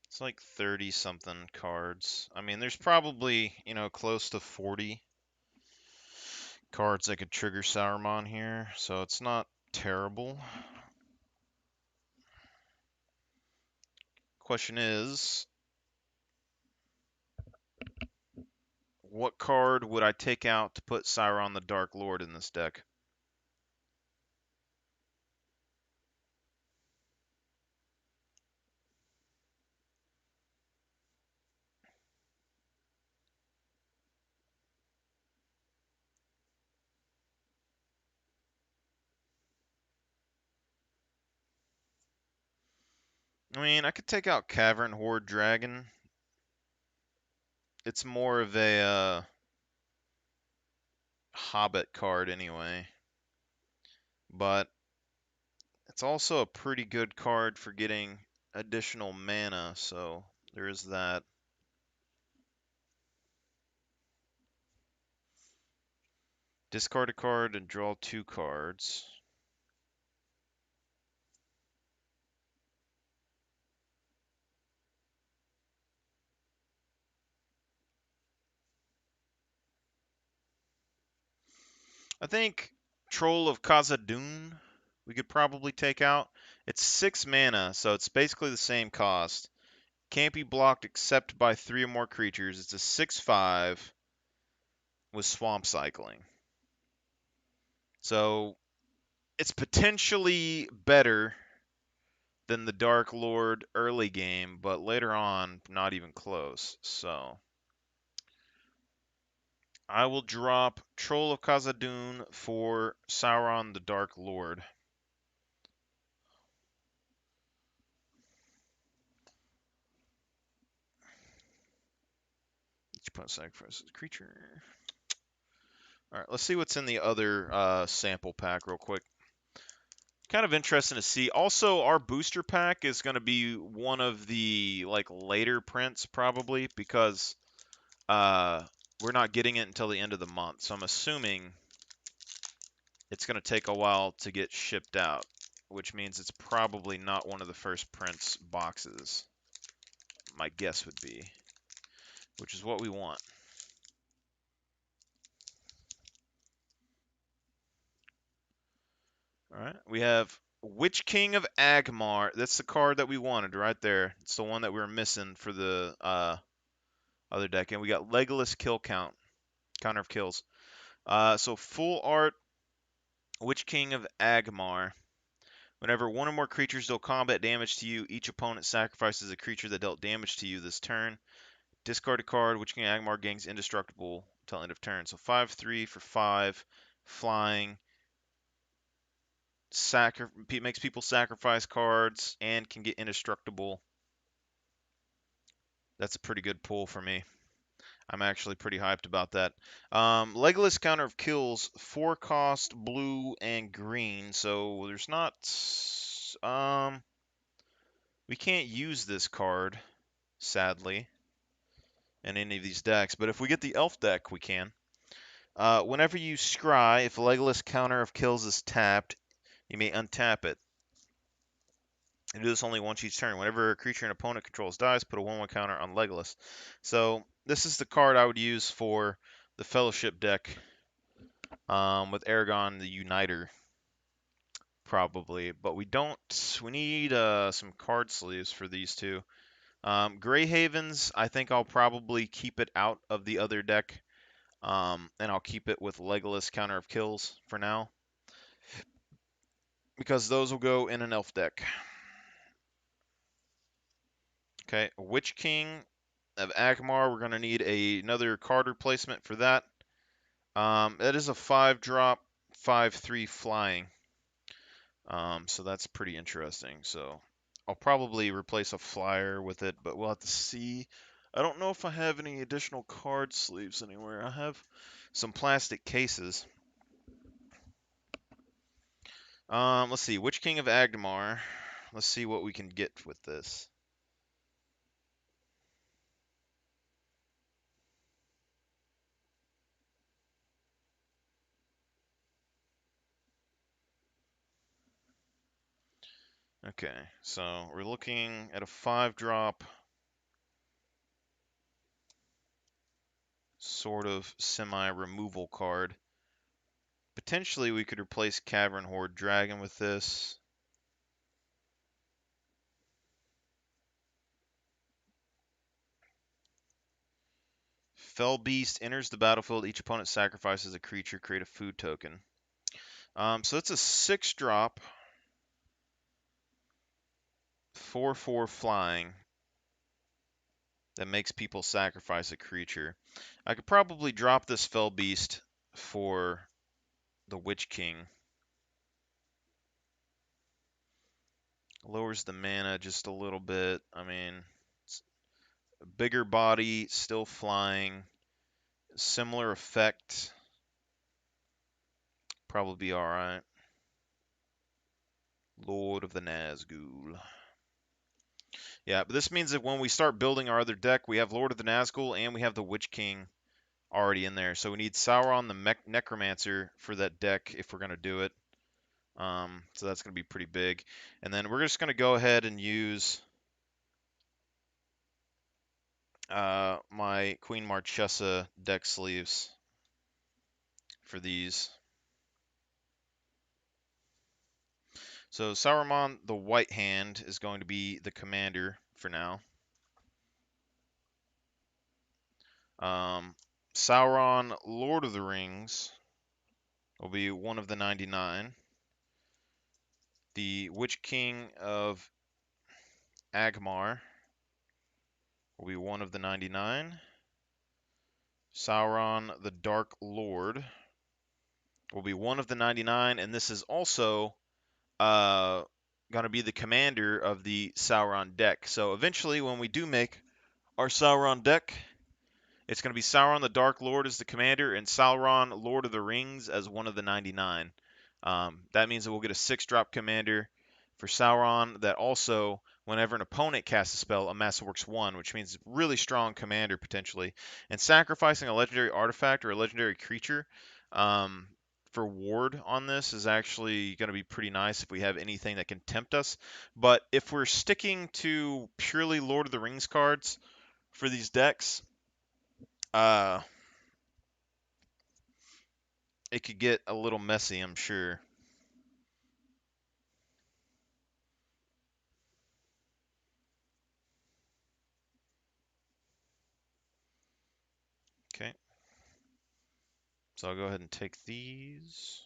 It's like 30 something cards. I mean, there's probably, close to 40 cards that could trigger Sauron here, so it's not terrible. Question is, what card would I take out to put Sauron the Dark Lord in this deck? I mean, I could take out Cavern Horde Dragon. It's more of a Hobbit card anyway. But it's also a pretty good card for getting additional mana, so there is that. Discard a card and draw 2 cards. I think Troll of Khazad-dûm we could probably take out. It's 6 mana, so it's basically the same cost. Can't be blocked except by 3 or more creatures. It's a 6/5 with Swamp Cycling. So it's potentially better than the Dark Lord early game, but later on, not even close. So I will drop Troll of Khazad-dûm for Sauron the Dark Lord. Each opponent sacrifices a creature. All right, let's see what's in the other sample pack real quick. Kind of interesting to see. Also, our booster pack is going to be one of the later prints probably because we're not getting it until the end of the month. So I'm assuming it's going to take a while to get shipped out, which means it's probably not one of the first prints boxes. My guess would be, which is what we want. All right, we have Witch King of Agmar. That's the card that we wanted right there. It's the one that we were missing for the other deck. And we got Legolas Kill Count, counter of kills. So full art, Witch King of Agmar. Whenever one or more creatures deal combat damage to you, each opponent sacrifices a creature that dealt damage to you this turn. Discard a card. Witch King of Agmar gains indestructible until end of turn. So 5/3 for 5, flying. Makes people sacrifice cards and can get indestructible. That's a pretty good pull for me. I'm actually pretty hyped about that. Legolas counter of kills, 4 cost, blue, and green. So there's not. We can't use this card, sadly, in any of these decks. But if we get the elf deck, we can. Whenever you scry, if Legolas counter of kills is tapped, you may untap it. And do this only once each turn. Whenever a creature an opponent controls dies, put a 1/1 counter on Legolas. So this is the card I would use for the Fellowship deck with Aragon the Uniter, probably. But we don't. We need some card sleeves for these two. Grey Havens, I think I'll probably keep it out of the other deck. And I'll keep it with Legolas counter of kills for now. Because those will go in an elf deck. Okay, Witch King of Agmar, we're going to need another card replacement for that. That is a 5-drop, 5/3 flying. So that's pretty interesting. So I'll probably replace a flyer with it, but we'll have to see. I don't know if I have any additional card sleeves anywhere. I have some plastic cases. Let's see. Witch King of Agmar. Let's see what we can get with this. Okay, so we're looking at a 5-drop, sort of semi-removal card. Potentially we could replace Cavern Horde Dragon with this. Fell Beast enters the battlefield. Each opponent sacrifices a creature, create a food token. So it's a 6-drop, 4/4 flying that makes people sacrifice a creature. I could probably drop this Fell Beast for the Witch King. Lowers the mana just a little bit. I mean, bigger body, still flying, similar effect. Probably be alright. Lord of the Nazgul. Yeah, but this means that when we start building our other deck, we have Lord of the Nazgul and we have the Witch King already in there. So we need Sauron the Necromancer for that deck if we're going to do it. So that's going to be pretty big. And then we're just going to go ahead and use my Queen Marchesa deck sleeves for these. So Saruman the White Hand is going to be the commander for now. Sauron Lord of the Rings will be one of the 99. The Witch King of Agmar will be one of the 99. Sauron the Dark Lord will be one of the 99, and this is also going to be the commander of the Sauron deck. So eventually, when we do make our Sauron deck, it's going to be Sauron the Dark Lord as the commander and Sauron Lord of the Rings as one of the 99. That means that we'll get a 6-drop commander for Sauron that also, whenever an opponent casts a spell, amass works 1, which means really strong commander potentially. And sacrificing a legendary artifact or a legendary creature for ward on this is actually going to be pretty nice if we have anything that can tempt us. But if we're sticking to purely Lord of the Rings cards for these decks, it could get a little messy, I'm sure. Okay. So I'll go ahead and take these.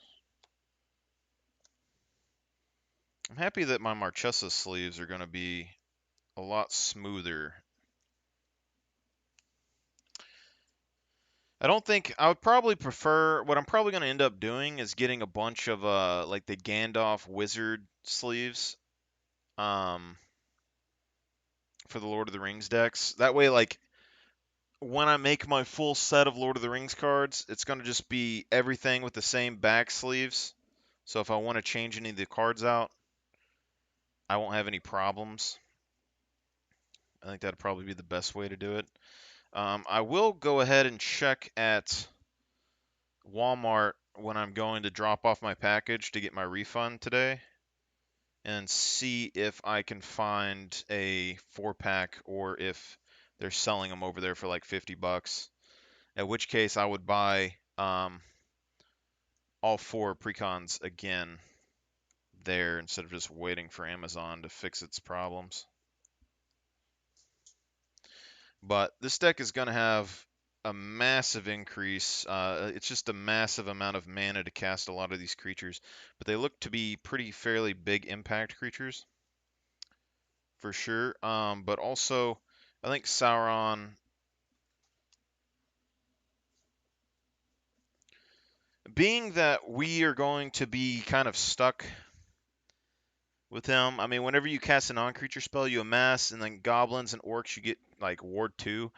I'm happy that my Marchesa sleeves are going to be a lot smoother. I don't think I would probably prefer what I'm probably going to end up doing is getting a bunch of like the Gandalf wizard sleeves for the Lord of the Rings decks. That way like when I make my full set of Lord of the Rings cards, it's going to just be everything with the same back sleeves. So if I want to change any of the cards out, I won't have any problems. I think that'd probably be the best way to do it. I will go ahead and check at Walmart when I'm going to drop off my package to get my refund today and see if I can find a 4-pack or if they're selling them over there for like 50 bucks. At which case I would buy all 4 precons again there instead of just waiting for Amazon to fix its problems. But this deck is going to have a massive increase. It's just a massive amount of mana to cast a lot of these creatures, but they look to be pretty fairly big impact creatures for sure. But also, I think Sauron, being that we are going to be kind of stuck with him. I mean, whenever you cast a non-creature spell, you amass, and then goblins and orcs, you get like ward 2.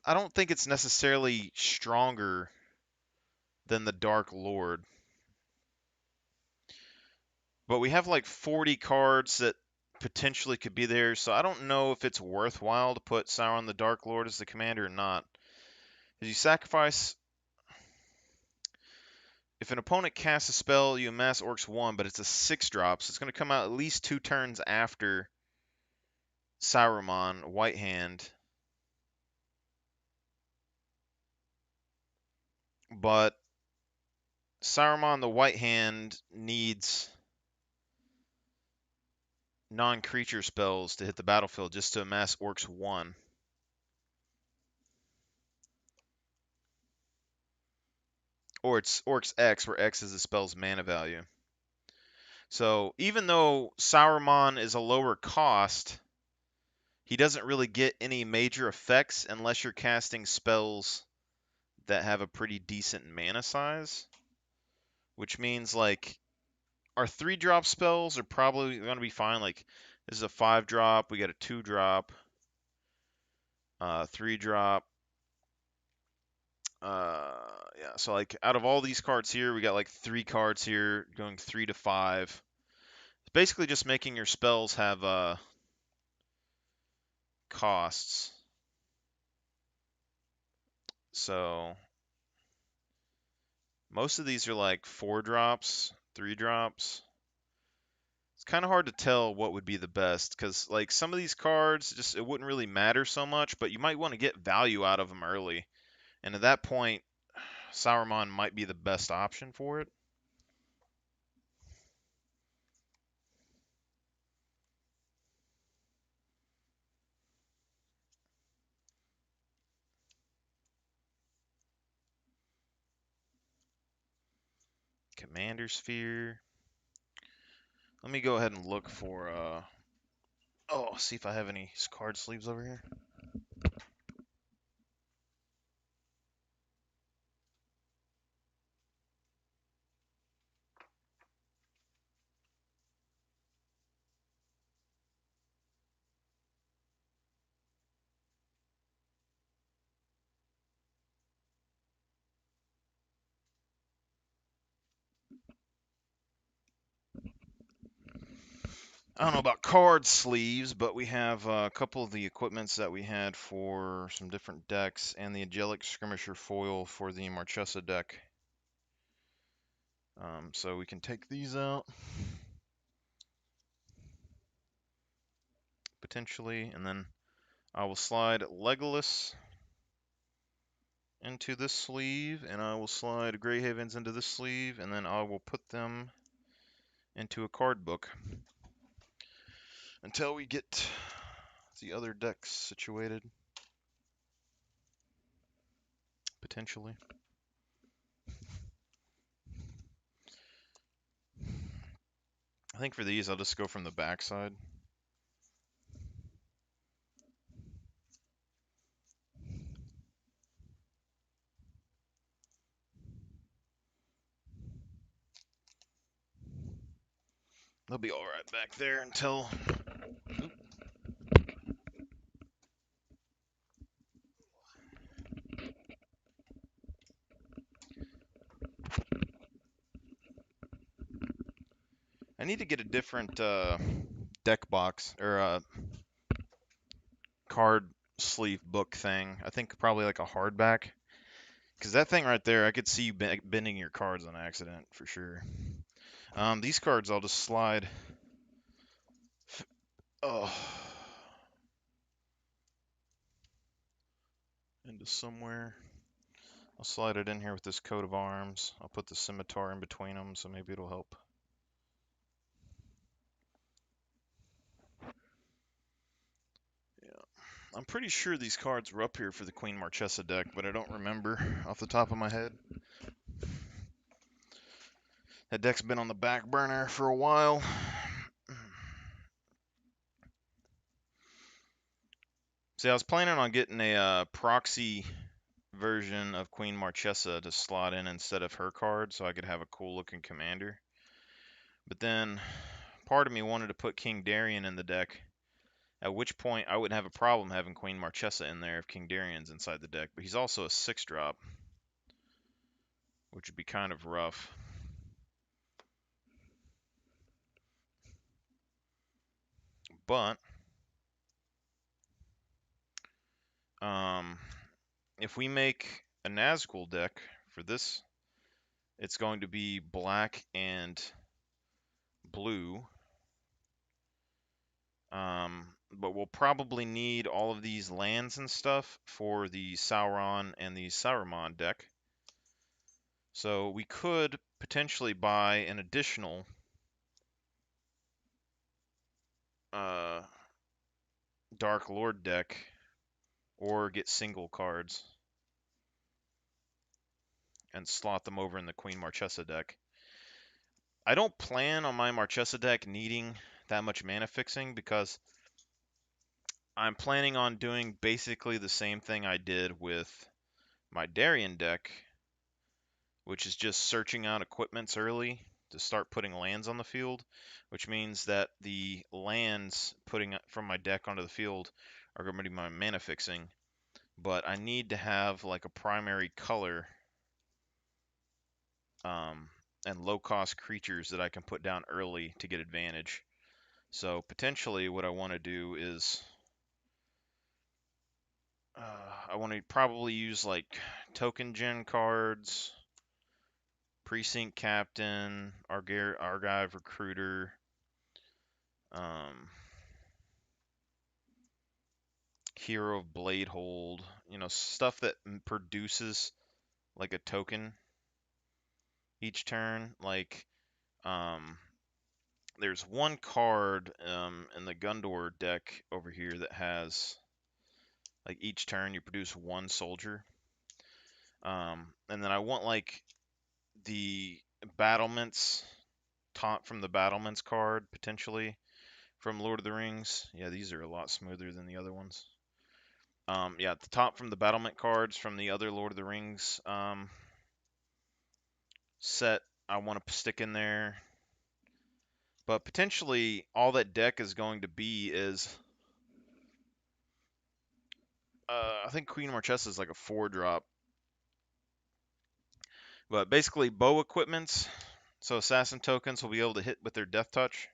I don't think it's necessarily stronger than the Dark Lord. But we have like 40 cards that potentially could be there, so I don't know if it's worthwhile to put Sauron the Dark Lord as the commander or not. As you sacrifice, if an opponent casts a spell, you amass Orcs 1, but it's a 6-drop, so it's going to come out at least 2 turns after Saruman, White Hand. But Saruman the White Hand needs non-creature spells to hit the battlefield just to amass Orcs 1. Or it's Orcs X, where X is the spell's mana value. So even though Saruman is a lower cost, he doesn't really get any major effects unless you're casting spells that have a pretty decent mana size. Which means like our 3-drop spells are probably going to be fine. Like, this is a 5-drop. We got a 2-drop, 3-drop. Yeah, so like out of all these cards here, we got like 3 cards here going 3 to 5. It's basically just making your spells have costs. So most of these are like 4 drops, 3 drops. It's kind of hard to tell what would be the best because like some of these cards just it wouldn't really matter so much, but you might want to get value out of them early. And at that point, Sauron might be the best option for it. Commander Sphere. Let me go ahead and look for oh, see if I have any card sleeves over here. I don't know about card sleeves, but we have a couple of the equipments that we had for some different decks and the Angelic Skirmisher foil for the Marchesa deck. So we can take these out, potentially, and then I will slide Legolas into this sleeve, and I will slide Greyhavens into this sleeve, and then I will put them into a card book until we get the other decks situated, potentially. I think for these, I'll just go from the back side. They'll be all right back there until... Oop. I need to get a different deck box, or card sleeve book thing. I think probably like a hardback. Because that thing right there, I could see you bending your cards on accident, for sure. These cards I'll just slide... Oh... into somewhere. I'll slide it in here with this coat of arms. I'll put the scimitar in between them, so maybe it'll help. Yeah. I'm pretty sure these cards were up here for the Queen Marchesa deck, but I don't remember off the top of my head. That deck's been on the back burner for a while. See, I was planning on getting a proxy version of Queen Marchesa to slot in instead of her card so I could have a cool looking commander. But then part of me wanted to put King Darien in the deck, at which point I wouldn't have a problem having Queen Marchesa in there if King Darien's inside the deck. But he's also a 6-drop, which would be kind of rough. But if we make a Nazgul deck for this, it's going to be black and blue. But we'll probably need all of these lands and stuff for the Sauron and the Saruman deck. So we could potentially buy an additional Dark Lord deck or get single cards and slot them over in the Queen Marchesa deck. I don't plan on my Marchesa deck needing that much mana fixing because I'm planning on doing basically the same thing I did with my Darien deck, which is just searching out equipments early to start putting lands on the field, which means that the lands putting from my deck onto the field are going to be my mana fixing. But I need to have like a primary color and low cost creatures that I can put down early to get advantage. So potentially what I want to do is I want to probably use like token gen cards, Precinct Captain, Argive Recruiter, Hero of Bladehold, stuff that produces like a token each turn. Like, there's one card in the Gundor deck over here that has like each turn you produce one soldier. And then I want like the battlements taunt from the battlements card potentially from Lord of the Rings. Yeah, these are a lot smoother than the other ones. Yeah, the top from the battlement cards from the other Lord of the Rings set I want to stick in there. But potentially all that deck is going to be is I think Queen Marchesa is like a 4-drop. But basically bow equipments, so assassin tokens will be able to hit with their death touch.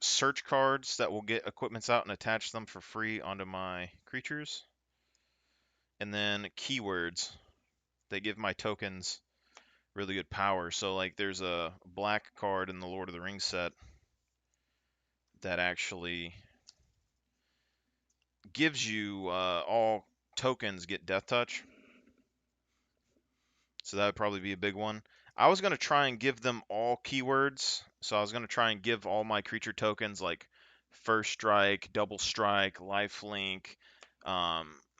Search cards that will get equipments out and attach them for free onto my creatures. And then keywords. They give my tokens really good power. So like there's a black card in the Lord of the Rings set that actually gives you all tokens get death touch. So that would probably be a big one. I was going to try and give them all keywords. So I was going to try and give all my creature tokens like First Strike, Double Strike, Lifelink,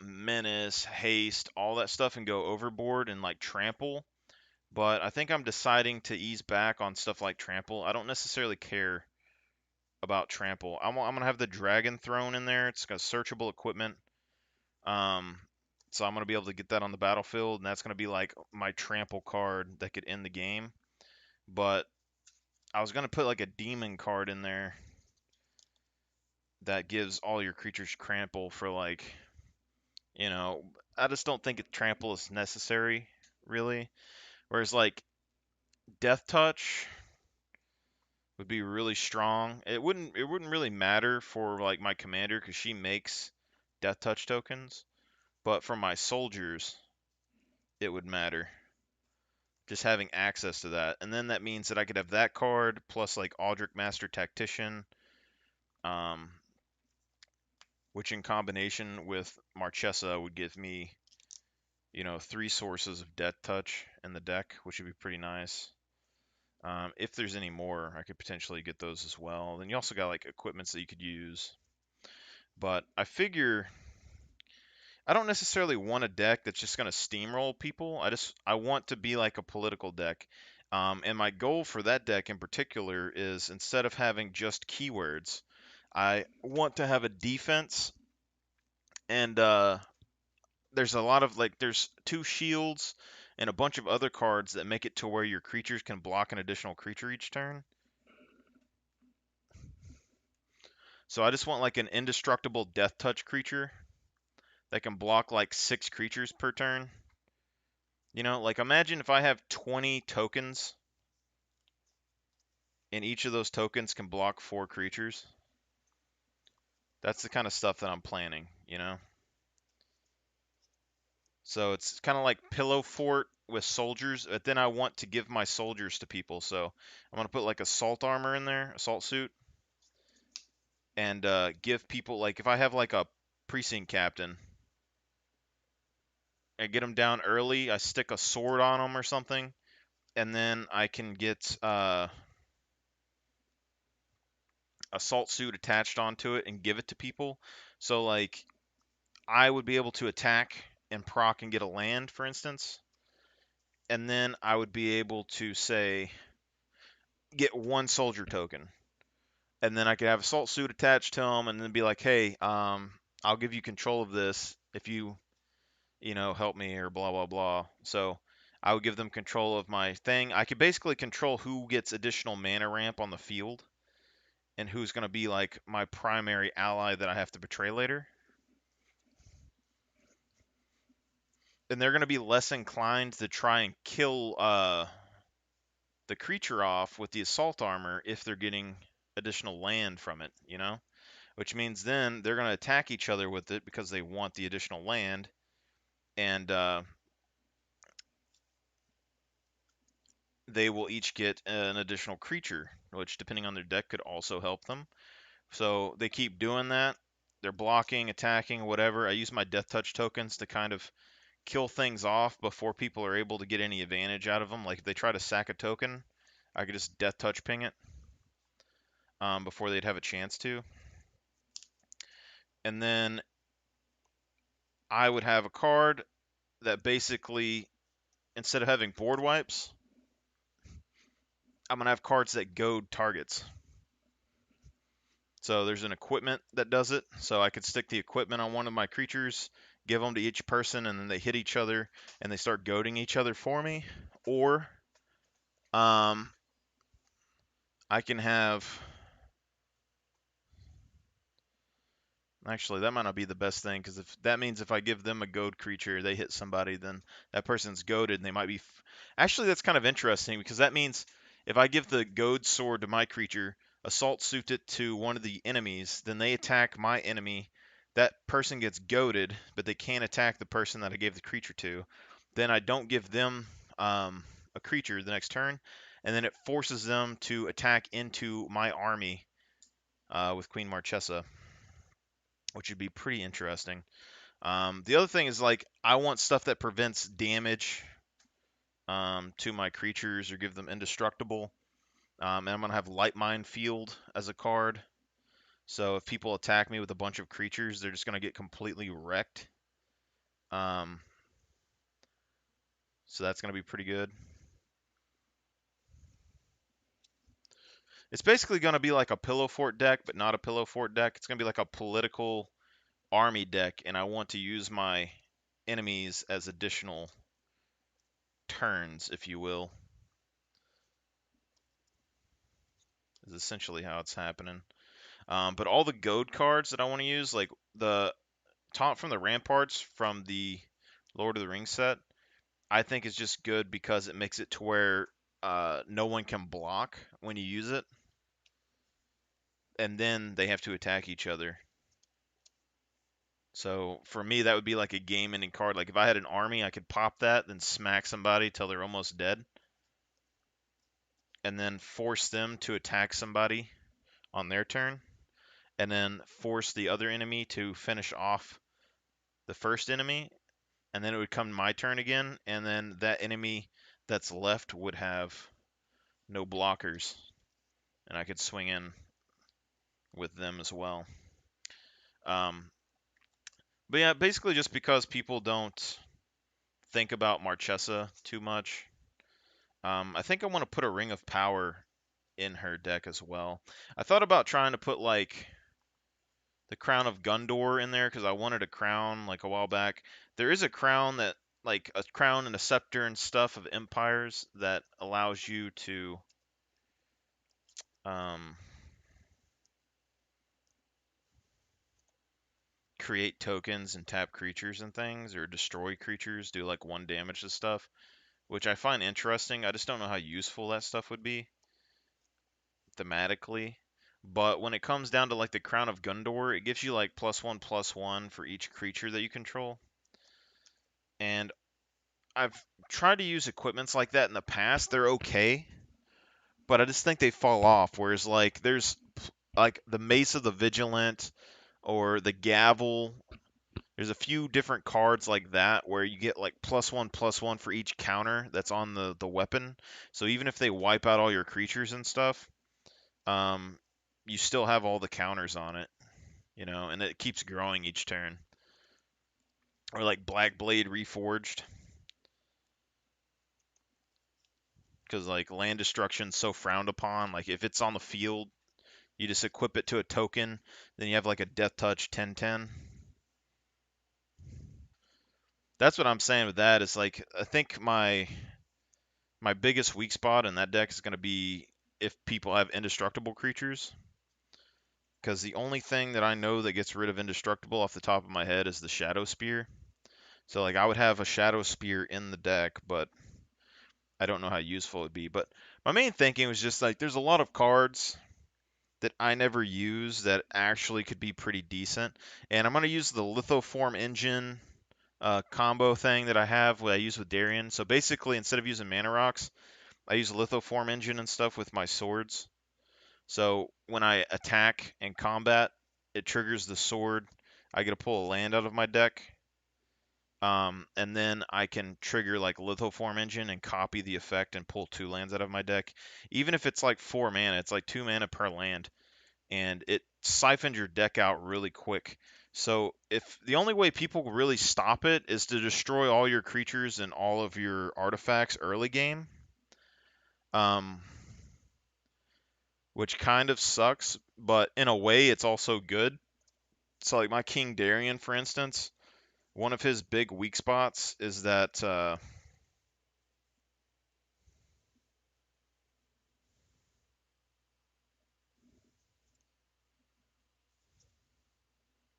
Menace, Haste, all that stuff and go overboard and like Trample. But I think I'm deciding to ease back on stuff like Trample. I don't necessarily care about Trample. I'm going to have the Dragon Throne in there. It's got searchable equipment. So I'm going to be able to get that on the battlefield, and that's going to be like my Trample card that could end the game. But I was going to put like a Demon card in there that gives all your creatures Trample for like, I just don't think Trample is necessary, really. Whereas like Death Touch would be really strong. It wouldn't really matter for like my commander because she makes Death Touch tokens, but for my soldiers, it would matter. Just having access to that. And then that means that I could have that card plus like Aldrich Master Tactician, um, which in combination with Marchesa would give me, 3 sources of Death Touch in the deck, which would be pretty nice. If there's any more, I could potentially get those as well. Then you also got like equipments that you could use. But I figure I don't necessarily want a deck that's just going to steamroll people. I want to be like a political deck. And my goal for that deck in particular is instead of having just keywords, I want to have a defense. And there's a lot of like there's 2 shields and a bunch of other cards that make it to where your creatures can block an additional creature each turn. So I just want like an indestructible death touch creature that can block like 6 creatures per turn. Like imagine if I have 20 tokens and each of those tokens can block 4 creatures. That's the kind of stuff that I'm planning. So it's kind of like Pillow Fort with soldiers, but then I want to give my soldiers to people. So I'm going to put like assault armor in there, assault suit, and give people, like if I have like a precinct captain, I get them down early, I stick a sword on them or something, and then I can get assault suit attached onto it and give it to people. So like I would be able to attack and proc and get a land, for instance, and then I would be able to say get 1 soldier token, and then I could have assault suit attached to them, and then be like, hey, I'll give you control of this if you help me or blah blah blah. So I would give them control of my thing. I could basically control who gets additional mana ramp on the field and who's going to be like my primary ally that I have to betray later. And they're going to be less inclined to try and kill the creature off with the assault armor if they're getting additional land from it, you know? Which means then they're going to attack each other with it because they want the additional land. And they will each get an additional creature, which depending on their deck could also help them. So they keep doing that. They're blocking, attacking, whatever. I use my Death Touch tokens to kind of kill things off before people are able to get any advantage out of them. Like if they try to sack a token, I could just Death Touch ping it before they'd have a chance to. And then I would have a card that basically, instead of having board wipes, I'm going to have cards that goad targets. So there's an equipment that does it. So I could stick the equipment on one of my creatures, give them to each person, and then they hit each other and they start goading each other for me. Or I can have. Actually, that might not be the best thing because if that means if I give them a goad creature, they hit somebody, then that person's goaded and they might be. Actually, that's kind of interesting because that means if I give the goad sword to my creature, assault suit it to one of the enemies, then they attack my enemy. That person gets goaded, but they can't attack the person that I gave the creature to. Then I don't give them a creature the next turn, and then it forces them to attack into my army with Queen Marchesa, which would be pretty interesting. The other thing is like I want stuff that prevents damage to my creatures or give them indestructible. And I'm gonna have Light Mine Field as a card. So if people attack me with a bunch of creatures, they're just gonna get completely wrecked. Um, so that's gonna be pretty good. It's basically gonna be like a Pillow Fort deck, but not a Pillow Fort deck. It's gonna be like a political army deck, and I want to use my enemies as additional turns, if you will. Is essentially how it's happening. But all the goad cards that I want to use, like the taunt from the ramparts from the Lord of the Rings set, I think is just good because it makes it to where no one can block when you use it, and then they have to attack each other. So for me, that would be like a game-ending card. Like if I had an army, I could pop that, then smack somebody till they're almost dead, and then force them to attack somebody on their turn, and then force the other enemy to finish off the first enemy, and then it would come my turn again, and then that enemy that's left would have no blockers, and I could swing in with them as well. Um, but yeah, basically just because people don't think about Marchesa too much, I think I want to put a Ring of Power in her deck as well. I thought about trying to put like the Crown of Gondor in there because I wanted a crown like a while back. There is a crown that like a crown and a scepter and stuff of empires that allows you to um, create tokens and tap creatures and things, or destroy creatures, do like 1 damage to stuff, which I find interesting. I just don't know how useful that stuff would be thematically. But when it comes down to like the Crown of Gondor, it gives you like +1/+1 for each creature that you control. And I've tried to use equipments like that in the past. They're okay, but I just think they fall off. Whereas like there's like the Mace of the Vigilant or the Gavel. There's a few different cards like that where you get like +1/+1 for each counter that's on the weapon. So even if they wipe out all your creatures and stuff, um, you still have all the counters on it, and it keeps growing each turn. Or like Black Blade Reforged, because like land destruction's so frowned upon. Like if it's on the field, you just equip it to a token, then you have like a Death Touch 10/10. That's what I'm saying with that is like I think my biggest weak spot in that deck is going to be if people have indestructible creatures, because the only thing that I know that gets rid of indestructible off the top of my head is the Shadow Spear. So like I would have a Shadow Spear in the deck, but I don't know how useful it'd be. But my main thinking was just like there's a lot of cards that I never use that actually could be pretty decent, and I'm going to use the Lithoform Engine combo thing that I have, what I use with Darien. So basically, instead of using Mana Rocks, I use Lithoform Engine and stuff with my swords. So when I attack and combat, it triggers the sword. I get to pull a land out of my deck. And then I can trigger like Lithoform Engine and copy the effect and pull 2 lands out of my deck. Even if it's like 4 mana, it's like 2 mana per land, and it siphons your deck out really quick. So if the only way people really stop it is to destroy all your creatures and all of your artifacts early game, um, which kind of sucks, but in a way it's also good. So like my King Darien, for instance, one of his big weak spots is that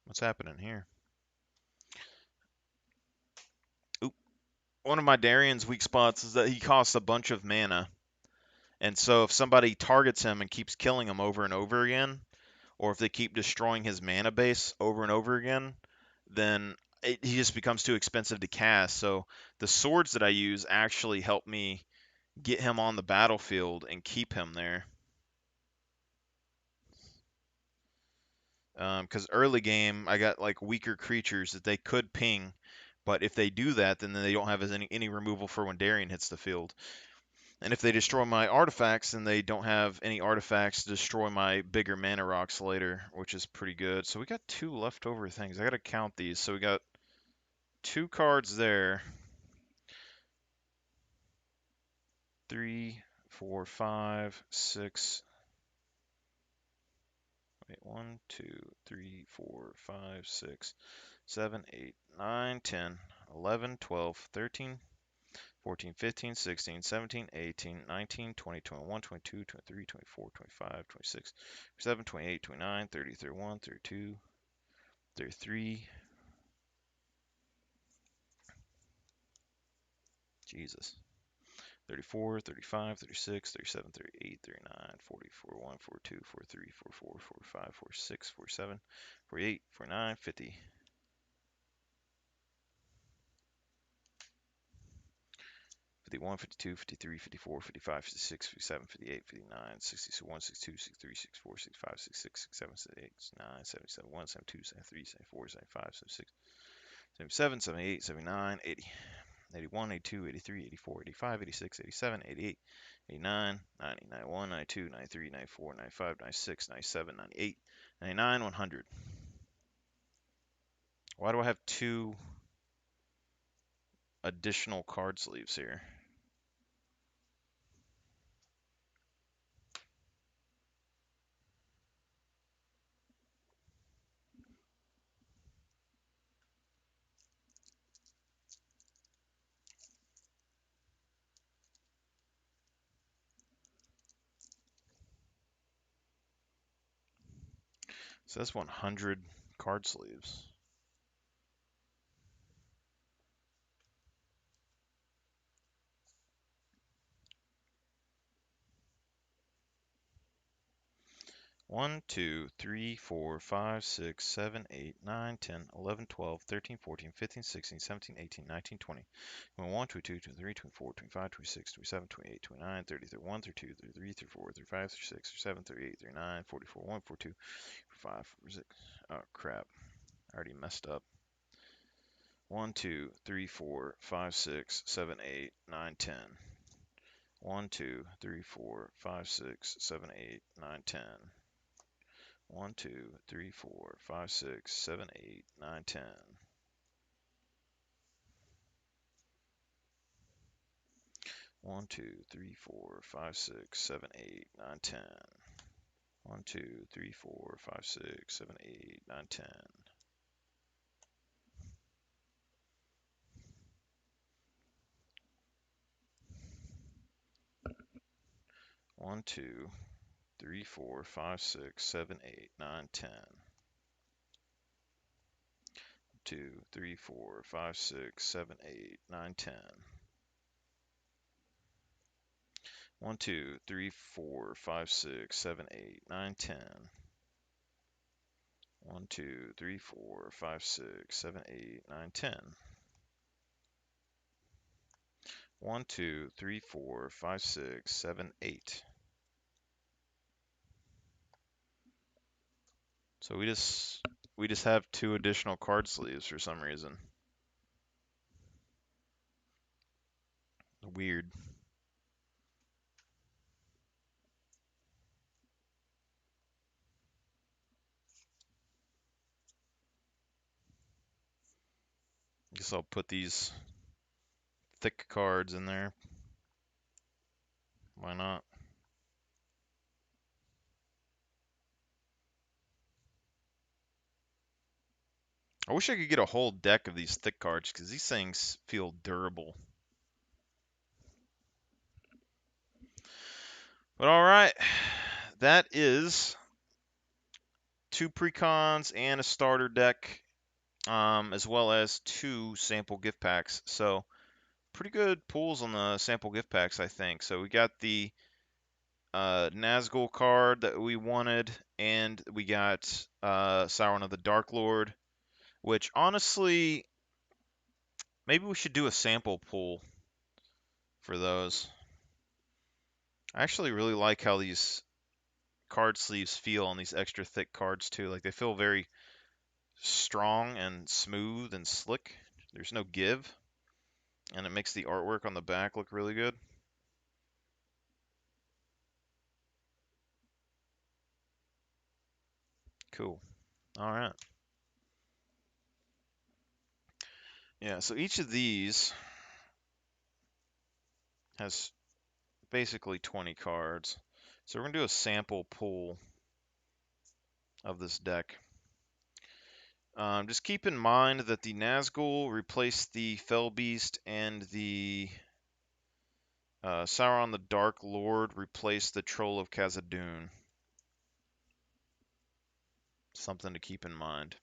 what's happening here? Oop. One of my Darien's weak spots is that he costs a bunch of mana. And so if somebody targets him and keeps killing him over and over again, or if they keep destroying his mana base over and over again, then he just becomes too expensive to cast. So the swords that I use actually help me get him on the battlefield and keep him there. Because early game, I got like weaker creatures that they could ping, but if they do that, then they don't have any removal for when Darien hits the field. And if they destroy my artifacts, then they don't have any artifacts to destroy my bigger mana rocks later, which is pretty good. So we got 2 leftover things. I gotta count these. So we got 2 cards there. 3, 4, 5, 6. Wait, 1, 2, 3, 4, 5, 6, 7, 8, 9, 10, 11, 12, 13, 14, 15, 16, 17, 18, 19, 20, 21, 22, 23, 24, 25, 26, 27, 28, 29, 30, 31, 32, 33. Jesus. 34, 35, 36, 37, 38, 39, 40, 41, 42, 43, 44, 45, 46, 47, 48, 49, 50. 51, 52, 53, 54, 55, 56, 57, 58, 59, 61, 62, 63, 64, 65, 66, 67, 68, 69, 70, 71, 72, 73, 74, 75, 76, 77, 78, 79, 80, 81, 82, 83, 84, 85, 86, 87, 88, 89, 90, 91, 92, 93, 94, 95, 96, 97, 98, 99, 100. Why do I have 2 additional card sleeves here? So that's 100 card sleeves. One, 2, 3, 4, 5, 6, 7, 8, 9, 10, 11, 12, 13, 14, 15, 16, 17, 18, 19, 20, 21, 22, 23, 24, 25, 26, 27, 28, 29, 30, 31, 32, 33, 34, 35, 36, 37, 38, 39, 44, 1, 42, 45, 46. Oh, crap. I already messed up. 1, 2, 3, 4, 5, 6, 7, 8, 9, 10. 1, 2, 3, 4, 5, 6, 7, 8, 9, 10. 1, 2, 3, 4, 5, 6, 7, 8, 9, 10. 1, 2, 3, 4, 5, 6, 7, 8, 9, 10. 1, 2, 3, 4, 5, 6, 7, 8, 9, 10. 1, 2, 3, 4, 5, 6, 7, 8, 9, 10. 2, 3, 4, 5, 6, 7, 8, 9, 10. 1, 2, 3, 4, 5, 6, 7, 8, 9, 10. 1, 2, 3, 4, 5, 6, 7, 8, 9, 10. 1, 2, 3, 4, 5, 6, 7, 8. So we just have 2 additional card sleeves for some reason. Weird. Guess I'll put these thick cards in there. Why not? I wish I could get a whole deck of these thick cards because these things feel durable. But all right, that is 2 precons and a starter deck, as well as 2 sample gift packs. So pretty good pulls on the sample gift packs, I think. So we got the Nazgul card that we wanted, and we got Sauron of the Dark Lord, which honestly, maybe we should do a sample pull for those. I actually really like how these card sleeves feel on these extra thick cards too. Like they feel very strong and smooth and slick. There's no give, and it makes the artwork on the back look really good. Cool. All right. Yeah, so each of these has basically 20 cards. So we're going to do a sample pull of this deck. Just keep in mind that the Nazgul replaced the Fellbeast and the Sauron the Dark Lord replaced the Troll of Khazad-dûm. Something to keep in mind.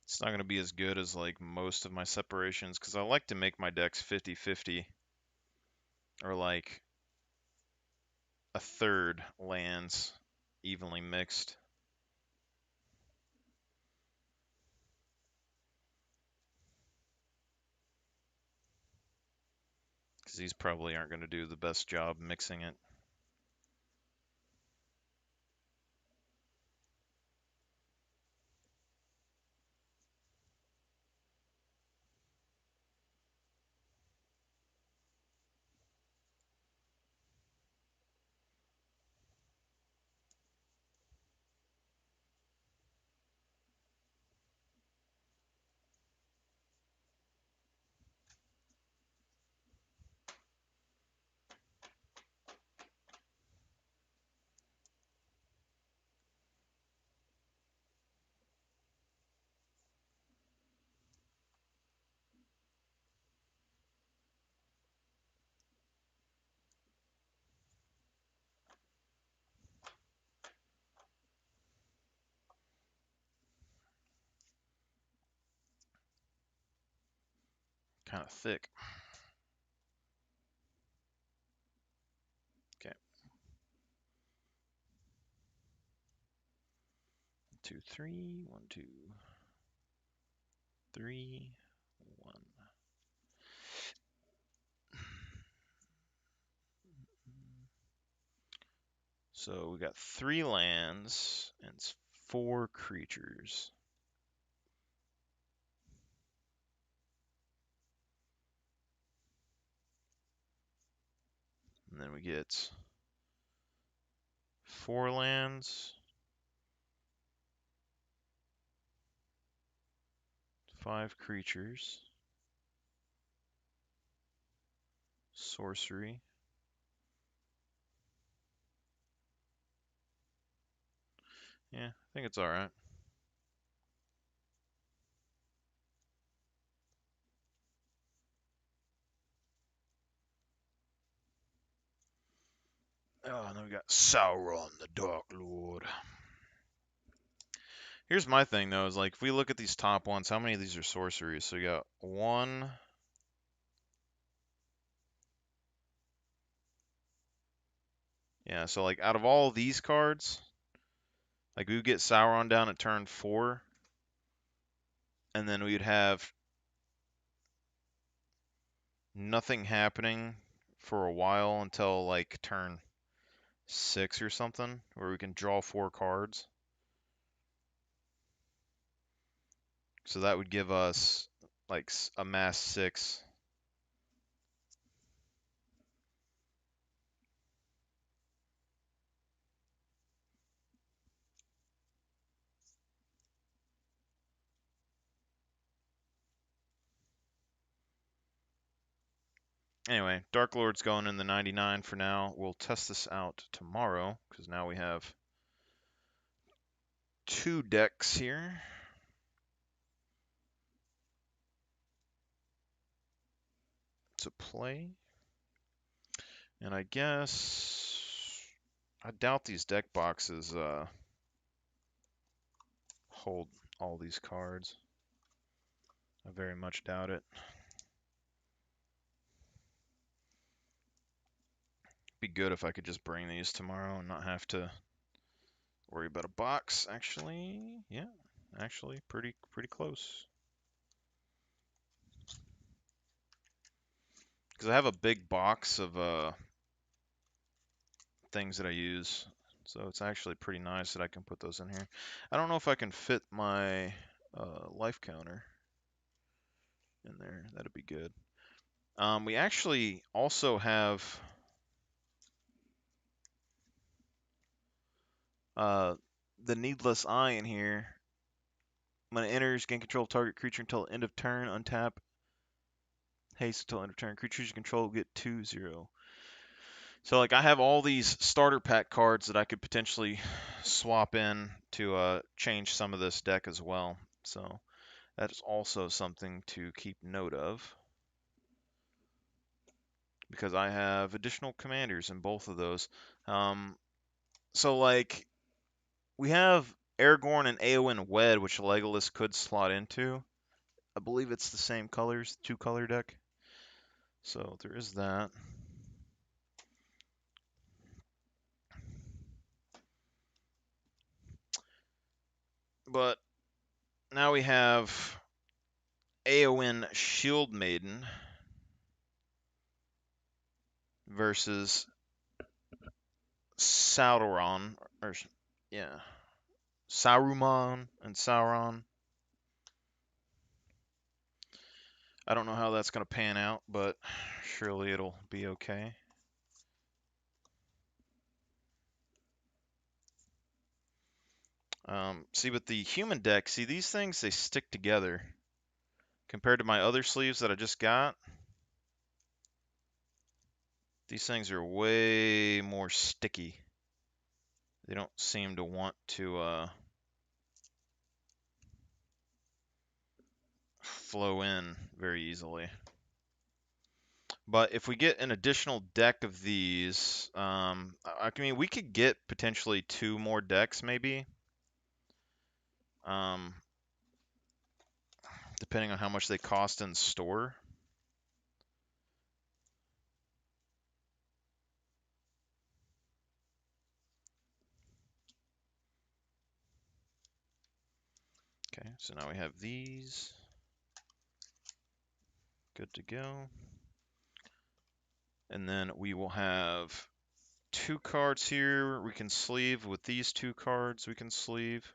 It's not going to be as good as like most of my separations because I like to make my decks 50-50 or like a third lands evenly mixed. Because these probably aren't going to do the best job mixing it. Kind of thick. Okay. 2, 3, 1, 2, 3, 1. So we got 3 lands and 4 creatures. And then we get 4 lands, 5 creatures, sorcery. Yeah, I think it's alright. Oh, and then we got Sauron, the Dark Lord. Here's my thing, though, is like, if we look at these top ones, how many of these are sorceries? So we got 1... Yeah, so like, out of all these cards, like, we would get Sauron down at turn 4, and then we would have nothing happening for a while until, like, turn 6 or something, where we can draw 4 cards. So that would give us, like, a mass 6. Anyway, Dark Lord's going in the 99 for now. We'll test this out tomorrow, because now we have 2 decks here. To play. And I guess I doubt these deck boxes hold all these cards. I very much doubt it. Be good if I could just bring these tomorrow and not have to worry about a box. Actually, yeah, actually pretty close. Because I have a big box of things that I use, so it's actually pretty nice that I can put those in here. I don't know if I can fit my life counter in there. That'd be good. We actually also have the Needless Eye in here. When it enters, gain control of target creature until end of turn. Untap. Haste until end of turn. Creatures you control get 2/0. So like I have all these starter pack cards that I could potentially swap in to change some of this deck as well. So that is also something to keep note of, because I have additional commanders in both of those. So like we have Aragorn and Eowyn Wed, which Legolas could slot into. I believe it's the same colors, 2-color deck. So there is that. But now we have Eowyn Shield Maiden versus Sauron, or yeah, Saruman and Sauron. I don't know how that's going to pan out, but surely it'll be okay. See, with the human deck, see, these things, they stick together. Compared to my other sleeves that I just got, these things are way more sticky. They don't seem to want to flow in very easily. But if we get an additional deck of these, I mean, we could get potentially 2 more decks, maybe. Depending on how much they cost in store. Okay, so now we have these. Good to go. And then we will have 2 cards here we can sleeve. With these 2 cards we can sleeve.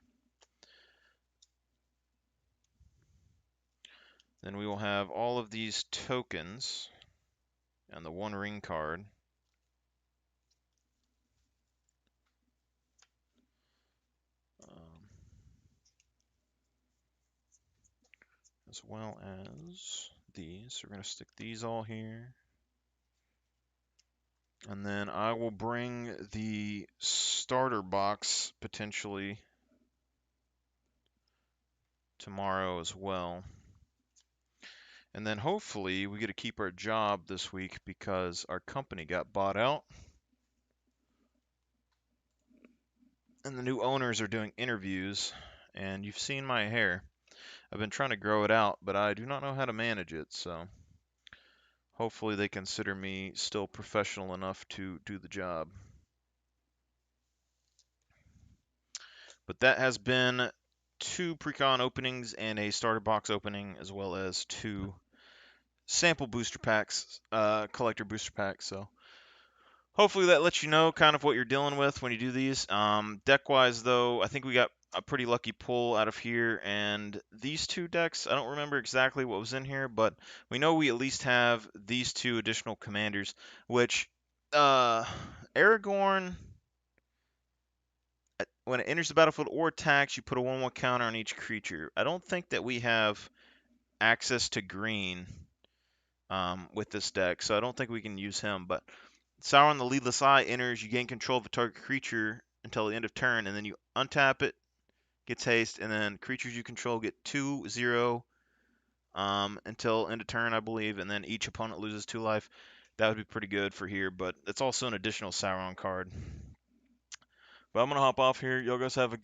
Then we will have all of these tokens and the 1 ring card. As well as these. We're going to stick these all here. And then I will bring the starter box potentially tomorrow as well. And then hopefully we get to keep our job this week because our company got bought out. And the new owners are doing interviews. And you've seen my hair. I've been trying to grow it out, but I do not know how to manage it. So hopefully they consider me still professional enough to do the job. But that has been 2 precon openings and a starter box opening, as well as 2 sample booster packs, collector booster packs. So hopefully that lets you know kind of what you're dealing with when you do these. Deck-wise, though, I think we got a pretty lucky pull out of here. And these 2 decks, I don't remember exactly what was in here, but we know we at least have these 2 additional commanders, which Aragorn, when it enters the battlefield or attacks, you put a 1/1 counter on each creature. I don't think that we have access to green with this deck, so I don't think we can use him. But Sauron the Leadless Eye enters, you gain control of a target creature until the end of turn, and then you untap it, gets haste, and then creatures you control get 2/0 until end of turn, I believe, and then each opponent loses 2 life. That would be pretty good for here, but it's also an additional Sauron card. But I'm going to hop off here. Y'all guys have a